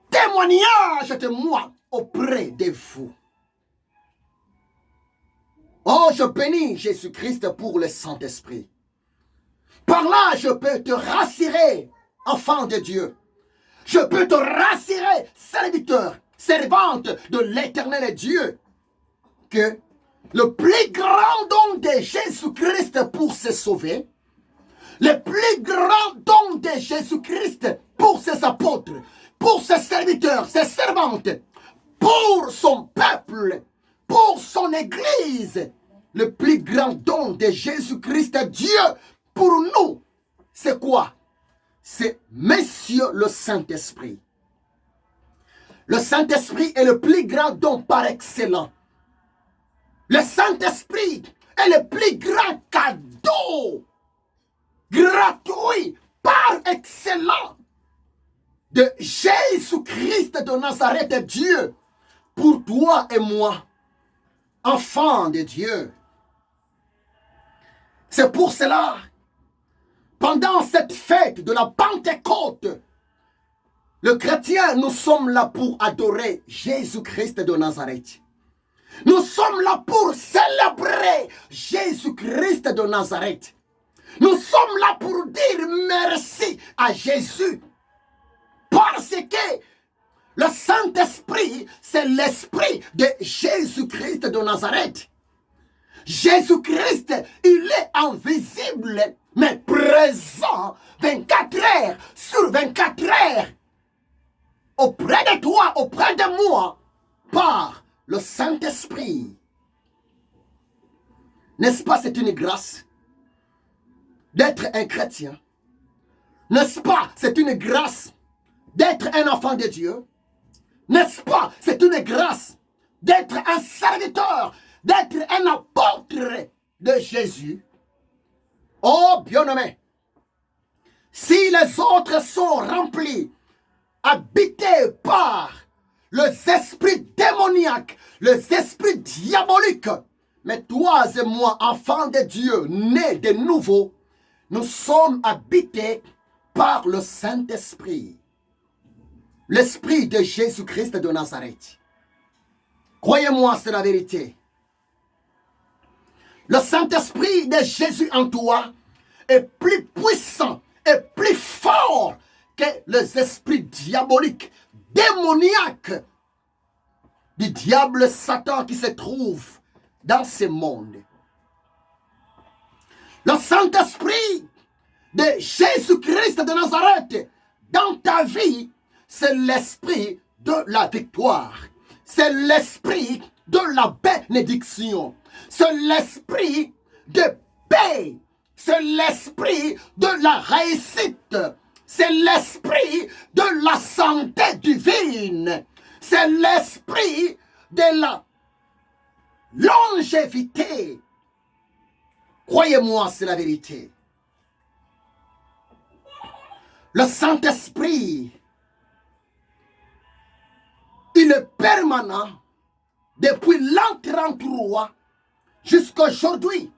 témoignage de moi auprès de vous. Oh, je bénis Jésus-Christ pour le Saint-Esprit. Par là, je peux te rassurer, enfant de Dieu. Je peux te rassurer, serviteur, servante de l'Éternel Dieu, que le plus grand don de Jésus-Christ pour se sauver, le plus grand don de Jésus-Christ pour ses apôtres, pour ses serviteurs, ses servantes, pour son peuple, pour son Église, le plus grand don de Jésus-Christ, Dieu, pour nous, c'est quoi? C'est Monsieur le Saint-Esprit. Le Saint-Esprit est le plus grand don par excellence. Le Saint-Esprit est le plus grand cadeau gratuit par excellence de Jésus-Christ de Nazareth, Dieu, pour toi et moi, enfants de Dieu. C'est pour cela, pendant cette fête de la Pentecôte, le chrétien, nous sommes là pour adorer Jésus-Christ de Nazareth. Nous sommes là pour célébrer Jésus-Christ de Nazareth. Nous sommes là pour dire merci à Jésus. Parce que le Saint-Esprit, c'est l'esprit de Jésus-Christ de Nazareth. Jésus-Christ, il est invisible, mais présent 24 heures sur 24 heures. Auprès de toi, auprès de moi, par le Saint-Esprit. N'est-ce pas, c'est une grâce d'être un chrétien? N'est-ce pas, c'est une grâce d'être un enfant de Dieu? N'est-ce pas, c'est une grâce d'être un serviteur, d'être un apôtre de Jésus? Oh, bien-aimé, si les autres sont remplis, habités par les esprits démoniaques, les esprits diaboliques, mais toi et moi, enfants de Dieu, nés de nouveau, nous sommes habités par le Saint-Esprit, l'Esprit de Jésus-Christ de Nazareth. Croyez-moi, c'est la vérité. Le Saint-Esprit de Jésus en toi est plus puissant et plus fort que les esprits diaboliques, démoniaques du diable Satan qui se trouve dans ce monde. Le Saint-Esprit de Jésus-Christ de Nazareth dans ta vie, c'est l'esprit de la victoire. C'est l'esprit de la bénédiction. C'est l'esprit de paix. C'est l'esprit de la réussite. C'est l'esprit de la santé divine. C'est l'esprit de la longévité. Croyez-moi, c'est la vérité. Le Saint-Esprit, il est permanent depuis l'an 33 jusqu'à aujourd'hui,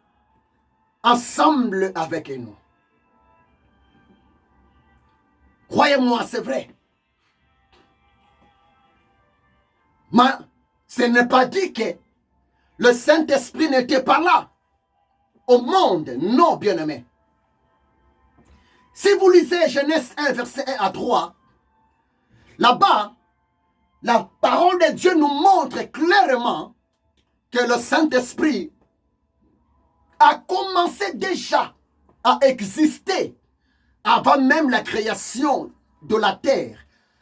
ensemble avec nous. Croyez-moi, c'est vrai. Mais ce n'est pas dit que le Saint-Esprit n'était pas là au monde. Non, bien-aimé. Si vous lisez Genèse 1, verset 1 à 3, là-bas, la parole de Dieu nous montre clairement que le Saint-Esprit a commencé déjà à exister avant même la création de la terre,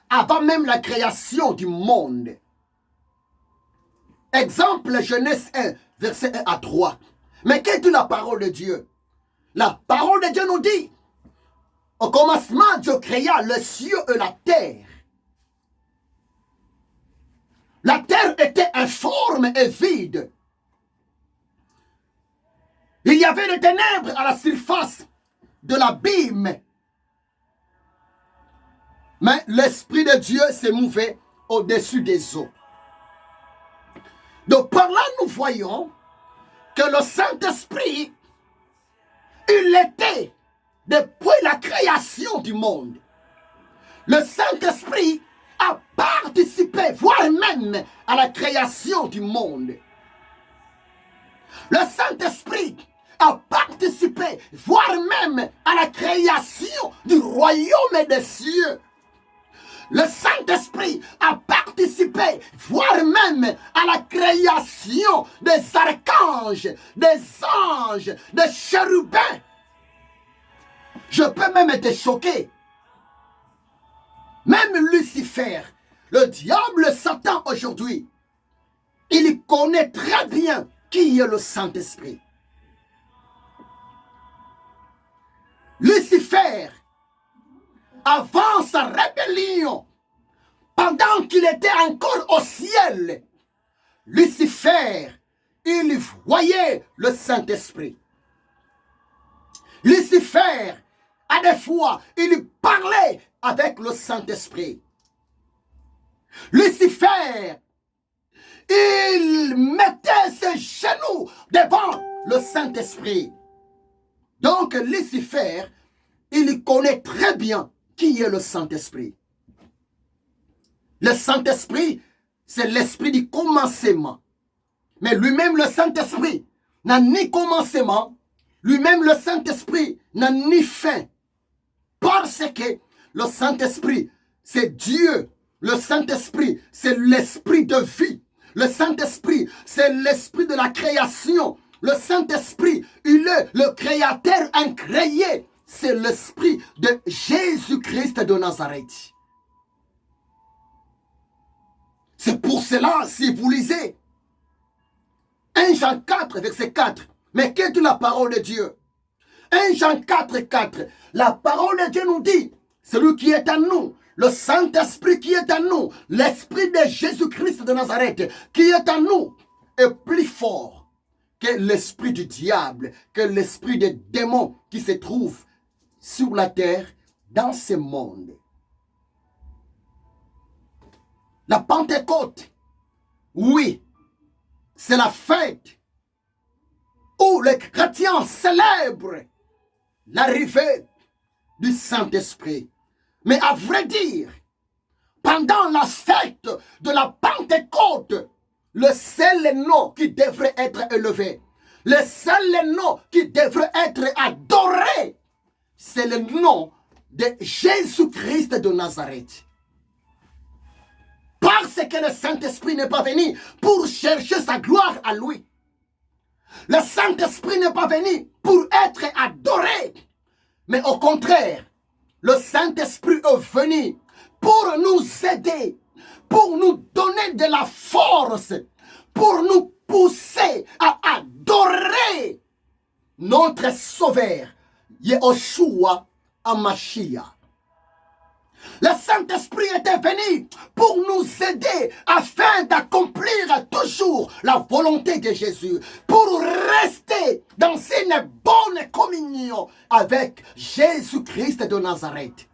avant même la création du monde. Exemple, Genèse 1, verset 1 à 3. Mais qu'est-ce que la parole de Dieu? La parole de Dieu nous dit, au commencement, Dieu créa le ciel et la terre. La terre était informe et vide. Il y avait des ténèbres à la surface de l'abîme. Mais l'Esprit de Dieu s'est mouvé au-dessus des eaux. Donc par là, nous voyons que le Saint-Esprit, il était depuis la création du monde. Le Saint-Esprit a participé, voire même à la création du monde. Le Saint-Esprit a participé, voire même à la création du royaume des cieux. Le Saint-Esprit a participé, voire même à la création des archanges, des anges, des chérubins. Je peux même être choqué. Même Lucifer, le diable Satan aujourd'hui, il connaît très bien qui est le Saint-Esprit. Lucifer, avant sa rébellion, pendant qu'il était encore au ciel, Lucifer, il voyait le Saint-Esprit. Lucifer, à des fois, il parlait avec le Saint-Esprit. Lucifer, il mettait ses genoux devant le Saint-Esprit. Donc Lucifer, il connaît très bien qui est le Saint-Esprit. Le Saint-Esprit, c'est l'esprit du commencement. Mais lui-même, le Saint-Esprit, n'a ni commencement. Lui-même, le Saint-Esprit, n'a ni fin. Parce que le Saint-Esprit, c'est Dieu. Le Saint-Esprit, c'est l'esprit de vie. Le Saint-Esprit, c'est l'esprit de la création. Le Saint-Esprit, il est le créateur incréé. C'est l'esprit de Jésus-Christ de Nazareth. C'est pour cela, si vous lisez 1 Jean 4, verset 4, Mais qu'est de la parole de Dieu? 1 Jean 4, 4. La parole de Dieu nous dit, celui qui est en nous, le Saint-Esprit qui est en nous, l'Esprit de Jésus-Christ de Nazareth qui est en nous, est plus fort que l'esprit du diable, que l'esprit des démons qui se trouvent sur la terre, dans ce monde. La Pentecôte, oui, c'est la fête où les chrétiens célèbrent l'arrivée du Saint-Esprit. Mais à vrai dire, pendant la fête de la Pentecôte, le seul nom qui devrait être élevé, le seul nom qui devrait être adoré, c'est le nom de Jésus-Christ de Nazareth. Parce que le Saint-Esprit n'est pas venu pour chercher sa gloire à lui. Le Saint-Esprit n'est pas venu pour être adoré. Mais au contraire, le Saint-Esprit est venu pour nous aider, pour nous donner de la force, pour nous pousser à adorer notre Sauveur, Yeshua HaMashiach. Le Saint-Esprit était venu pour nous aider afin d'accomplir toujours la volonté de Jésus, pour rester dans une bonne communion avec Jésus-Christ de Nazareth.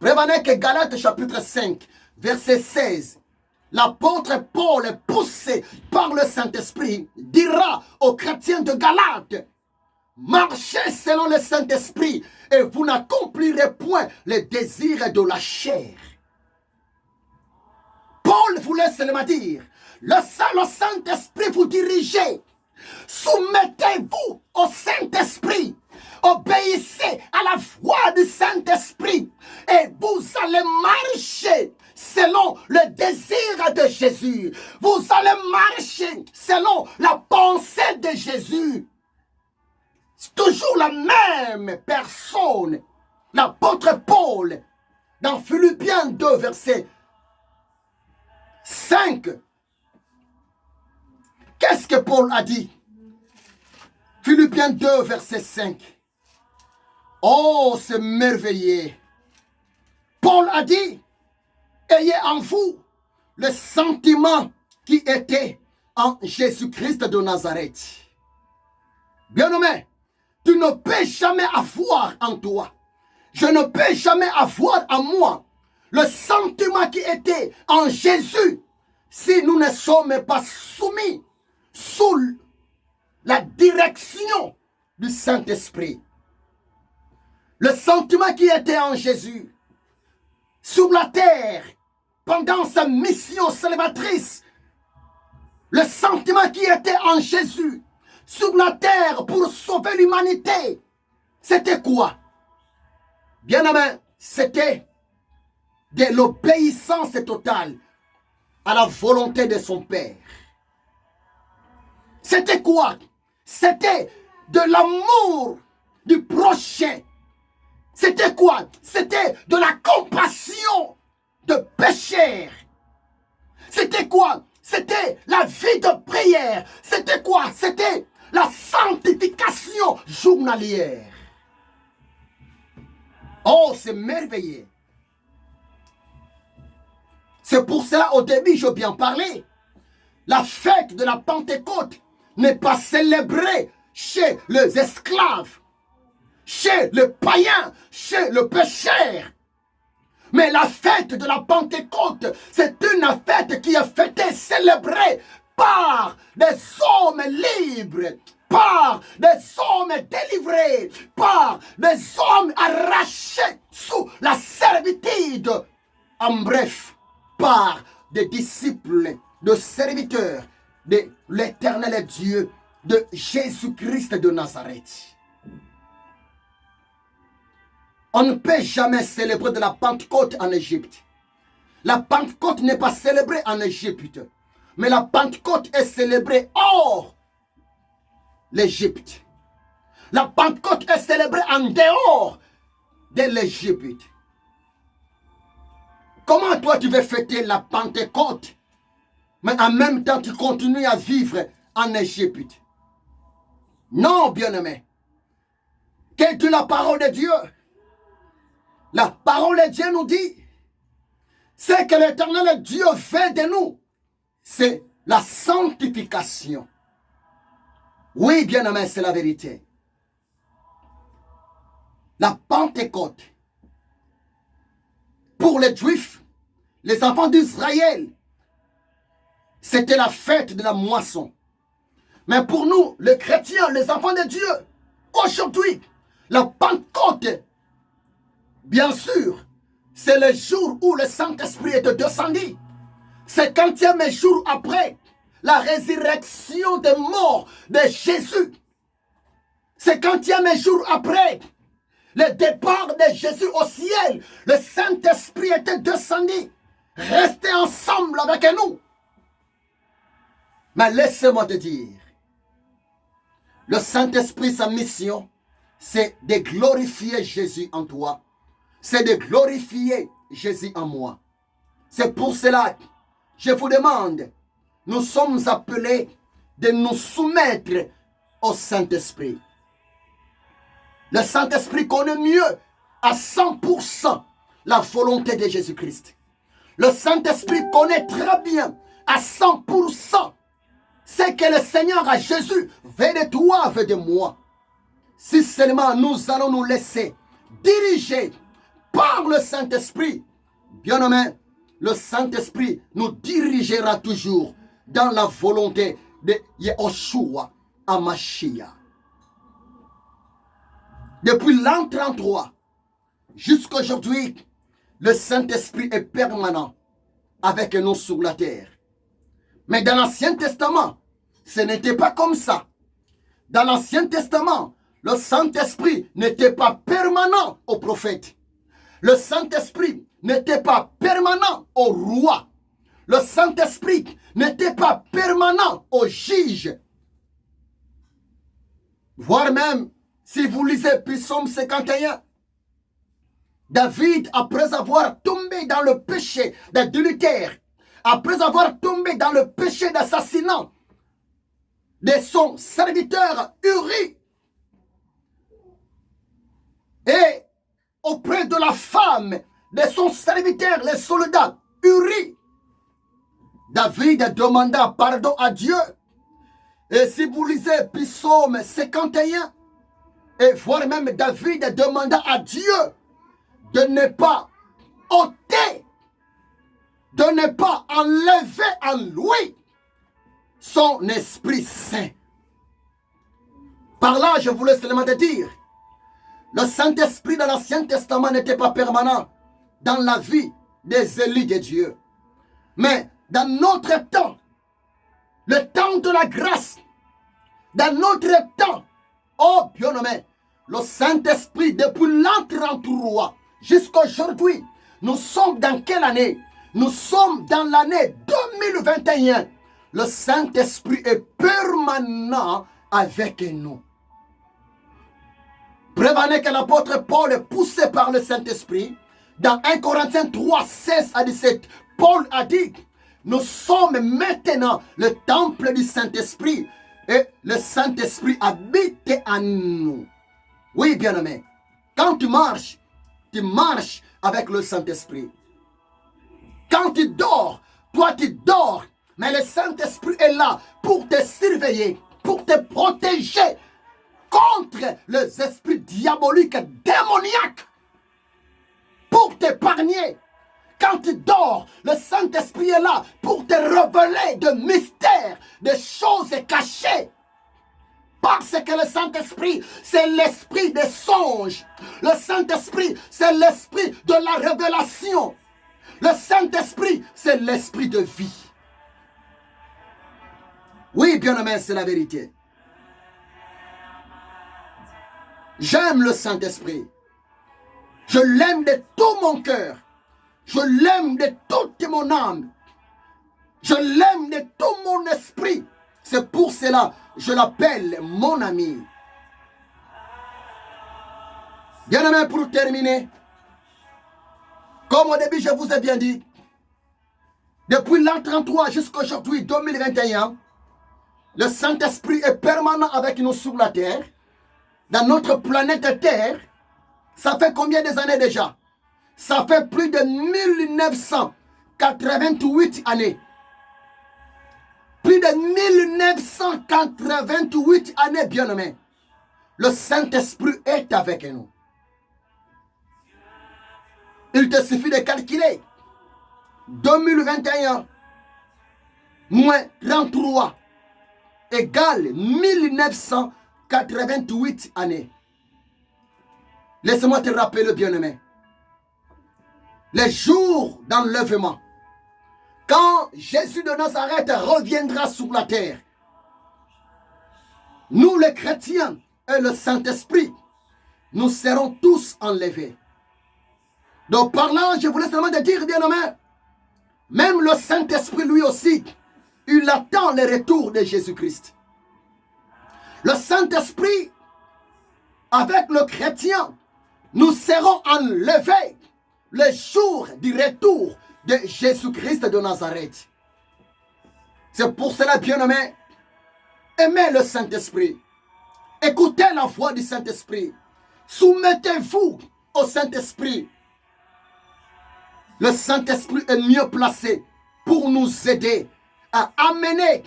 Prévenez que Galates chapitre 5, verset 16, l'apôtre Paul, poussé par le Saint-Esprit, dira aux chrétiens de Galates, marchez selon le Saint-Esprit et vous n'accomplirez point les désirs de la chair. Paul voulait seulement dire, le Saint-Esprit vous dirigez. Soumettez-vous au Saint-Esprit. Obéissez à la voix du Saint-Esprit et vous allez marcher selon le désir de Jésus. Vous allez marcher selon la pensée de Jésus. C'est toujours la même personne, l'apôtre Paul, dans Philippiens 2, verset 5. Qu'est-ce que Paul a dit? Philippiens 2, verset 5. Oh, c'est merveilleux. Paul a dit, ayez en vous le sentiment qui était en Jésus-Christ de Nazareth. Bien-aimé, tu ne peux jamais avoir en toi, je ne peux jamais avoir en moi le sentiment qui était en Jésus si nous ne sommes pas soumis sous la direction du Saint-Esprit. Le sentiment qui était en Jésus sur la terre pendant sa mission salvatrice, le sentiment qui était en Jésus sur la terre pour sauver l'humanité, c'était quoi? Bien aimé, c'était de l'obéissance totale à la volonté de son Père. C'était quoi? C'était de l'amour du prochain. C'était quoi? C'était de la compassion de pécheurs. C'était quoi? C'était la vie de prière. C'était quoi? C'était la sanctification journalière. Oh, c'est merveilleux. C'est pour cela, au début, j'ai bien parlé. La fête de la Pentecôte n'est pas célébrée chez les esclaves, chez le païen, chez le pécheur. Mais la fête de la Pentecôte, c'est une fête qui est fêtée, célébrée par des hommes libres, par des hommes délivrés, par des hommes arrachés sous la servitude. En bref, par des disciples, de serviteurs de l'éternel Dieu, de Jésus-Christ de Nazareth. On ne peut jamais célébrer de la Pentecôte en Égypte. La Pentecôte n'est pas célébrée en Égypte, mais la Pentecôte est célébrée hors l'Égypte. La Pentecôte est célébrée en dehors de l'Égypte. Comment toi tu veux fêter la Pentecôte, mais en même temps tu continues à vivre en Égypte? Non, bien-aimé. Quelle est la parole de Dieu? La parole de Dieu nous dit, c'est que l'Éternel Dieu fait de nous, c'est la sanctification. Oui, bien-aimé, c'est la vérité. La Pentecôte, pour les Juifs, les enfants d'Israël, c'était la fête de la moisson. Mais pour nous, les chrétiens, les enfants de Dieu, aujourd'hui, la Pentecôte, bien sûr, c'est le jour où le Saint-Esprit est descendu. C'est 50e jour après la résurrection des morts de Jésus. C'est 50e jour après le départ de Jésus au ciel. Le Saint-Esprit était descendu. Restez ensemble avec nous. Mais laissez-moi te dire, le Saint-Esprit, sa mission, c'est de glorifier Jésus en toi. C'est de glorifier Jésus en moi. C'est pour cela que je vous demande, nous sommes appelés de nous soumettre au Saint-Esprit. Le Saint-Esprit connaît mieux à 100% la volonté de Jésus-Christ. Le Saint-Esprit connaît très bien à 100% ce que le Seigneur à Jésus veut de toi, veut de moi. Si seulement nous allons nous laisser diriger par le Saint-Esprit, bien-aimé, le Saint-Esprit nous dirigera toujours dans la volonté de Yehoshua HaMashiach. Depuis l'an 33 jusqu'à aujourd'hui, le Saint-Esprit est permanent avec nous sur la terre. Mais dans l'Ancien Testament, ce n'était pas comme ça. Dans l'Ancien Testament, le Saint-Esprit n'était pas permanent aux prophètes. Le Saint-Esprit n'était pas permanent au roi. Le Saint-Esprit n'était pas permanent aux juges. Voire même, si vous lisez Psaume 51, David, après avoir tombé dans le péché d'adultère, après avoir tombé dans le péché d'assassinat de son serviteur Uri, et auprès de la femme de son serviteur, le soldat Uri, David demanda pardon à Dieu. Et si vous lisez Psaume 51, et voire même David demanda à Dieu de ne pas ôter, de ne pas enlever en lui son Esprit Saint. Par là, je voulais seulement te dire, le Saint-Esprit dans l'Ancien Testament n'était pas permanent dans la vie des élus de Dieu. Mais dans notre temps, le temps de la grâce, dans notre temps, oh bien-aimé, le Saint-Esprit, depuis l'an 33 jusqu'à aujourd'hui, nous sommes dans quelle année? Nous sommes dans l'année 2021. Le Saint-Esprit est permanent avec nous. Prévenez que l'apôtre Paul est poussé par le Saint-Esprit. Dans 1 Corinthiens 3, 16 à 17, Paul a dit, nous sommes maintenant le temple du Saint-Esprit et le Saint-Esprit habite en nous. Oui, bien-aimé, quand tu marches avec le Saint-Esprit. Quand tu dors, toi tu dors, mais le Saint-Esprit est là pour te surveiller, pour te protéger contre les esprits diaboliques, démoniaques, pour t'épargner. Quand tu dors, le Saint-Esprit est là pour te révéler de mystères, de choses cachées. Parce que le Saint-Esprit, c'est l'esprit des songes. Le Saint-Esprit, c'est l'esprit de la révélation. Le Saint-Esprit, c'est l'esprit de vie. Oui, bien-aimé, c'est la vérité. J'aime le Saint-Esprit. Je l'aime de tout mon cœur. Je l'aime de toute mon âme. Je l'aime de tout mon esprit. C'est pour cela que je l'appelle mon ami. Bien-aimé, pour terminer, comme au début je vous ai bien dit, depuis l'an 33 jusqu'à aujourd'hui 2021, Le Saint-Esprit est permanent avec nous sur la terre, dans notre planète Terre. Ça fait combien des années déjà? Ça fait plus de 1988 années. Plus de 1988 années, bien-aimés. Le Saint-Esprit est avec nous. Il te suffit de calculer. 2021 moins 33 égale 1988 années. Laisse-moi te rappeler, bien-aimé. Les jours d'enlèvement. Quand Jésus de Nazareth reviendra sur la terre, nous les chrétiens et le Saint-Esprit, nous serons tous enlevés. Donc par là, je voulais seulement te dire, bien-aimé, même le Saint-Esprit lui aussi, il attend le retour de Jésus-Christ. Le Saint-Esprit, avec le chrétien, nous serons enlevés le jour du retour de Jésus-Christ de Nazareth. C'est pour cela, bien-aimé, aimez le Saint-Esprit. Écoutez la voix du Saint-Esprit. Soumettez-vous au Saint-Esprit. Le Saint-Esprit est mieux placé pour nous aider à amener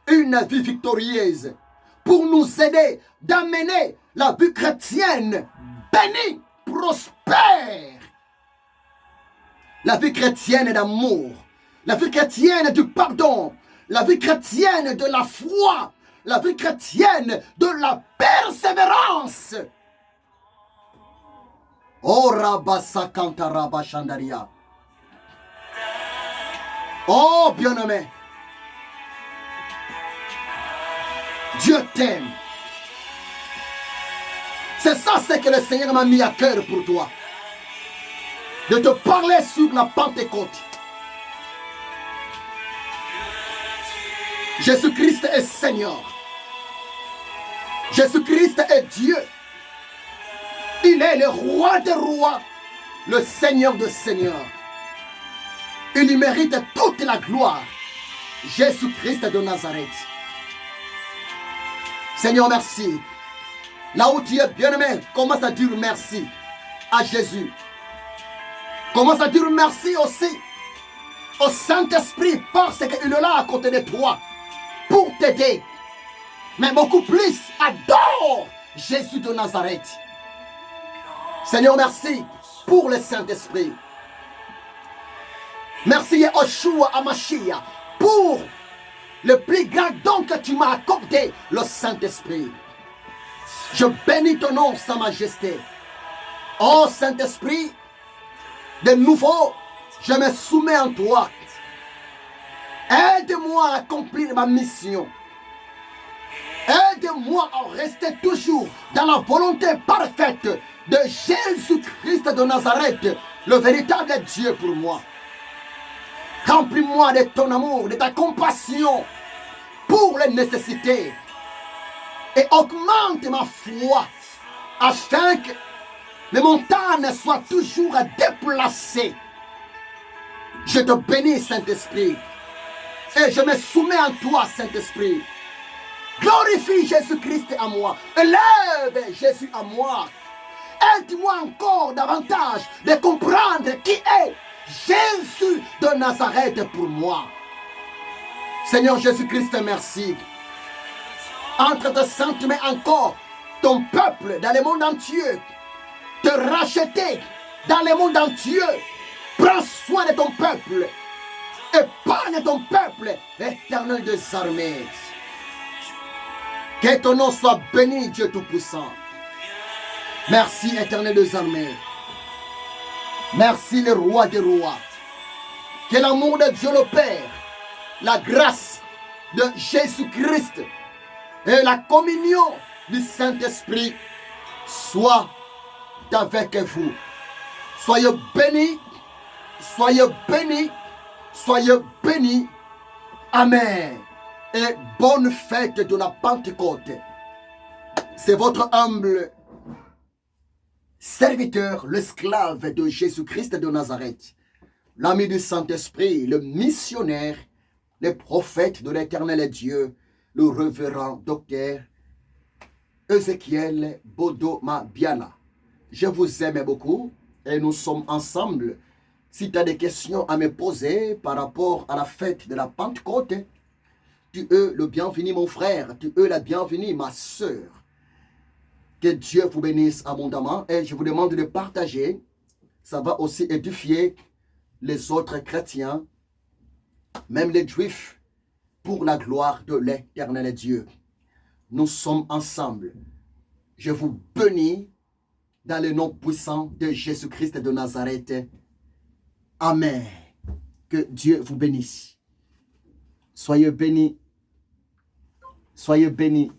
une vie victorieuse, pour nous aider d'amener la vie chrétienne bénie, prospère. La vie chrétienne d'amour, la vie chrétienne du pardon, la vie chrétienne de la foi, la vie chrétienne de la persévérance. Oh Rabasa Kantaraba Chandaria. Oh bien-aimé, Dieu t'aime. C'est ça ce que le Seigneur m'a mis à cœur pour toi. De te parler sur la Pentecôte. Jésus-Christ est Seigneur. Jésus-Christ est Dieu. Il est le roi des rois, le Seigneur des seigneurs. Il y mérite toute la gloire. Jésus-Christ de Nazareth. Seigneur, merci. Là où tu es bien-aimé, commence à dire merci à Jésus. Commence à dire merci aussi au Saint-Esprit parce qu'il est là à côté de toi pour t'aider. Mais beaucoup plus, adore Jésus de Nazareth. Seigneur, merci pour le Saint-Esprit. Merci Yeshua Amashia pour le plus grand don que tu m'as accordé, le Saint-Esprit. Je bénis ton nom, Sa Majesté. Oh Saint-Esprit, de nouveau, je me soumets en toi. Aide-moi à accomplir ma mission. Aide-moi à rester toujours dans la volonté parfaite de Jésus-Christ de Nazareth, le véritable Dieu pour moi. Remplis-moi de ton amour, de ta compassion pour les nécessités et augmente ma foi afin que les montagnes soient toujours déplacées. Je te bénis, Saint-Esprit, et je me soumets en toi, Saint-Esprit. Glorifie Jésus-Christ à moi, élève Jésus à moi. Aide-moi encore davantage de comprendre qui est Jésus de Nazareth pour moi. Seigneur Jésus-Christ, merci. Entre tes saintes mains encore, ton peuple dans le monde entier, te racheter dans le monde entier. Prends soin de ton peuple. Épargne ton peuple, Éternel des armées. Que ton nom soit béni, Dieu Tout-Puissant. Merci, Éternel des armées. Merci, le roi des rois. Que l'amour de Dieu le Père, la grâce de Jésus-Christ et la communion du Saint-Esprit soient avec vous. Soyez bénis, soyez bénis, soyez bénis. Amen. Et bonne fête de la Pentecôte. C'est votre humble serviteur, l'esclave de Jésus-Christ de Nazareth, l'ami du Saint-Esprit, le missionnaire, le prophète de l'Éternel Dieu, le révérend docteur Ezekiel Bodoma Biala. Je vous aime beaucoup et nous sommes ensemble. Si tu as des questions à me poser par rapport à la fête de la Pentecôte, tu es le bienvenu mon frère, tu es la bienvenue ma soeur. Que Dieu vous bénisse abondamment et je vous demande de partager. Ça va aussi édifier les autres chrétiens, même les juifs, pour la gloire de l'éternel Dieu. Nous sommes ensemble. Je vous bénis dans le nom puissant de Jésus-Christ de Nazareth. Amen. Que Dieu vous bénisse. Soyez bénis. Soyez bénis.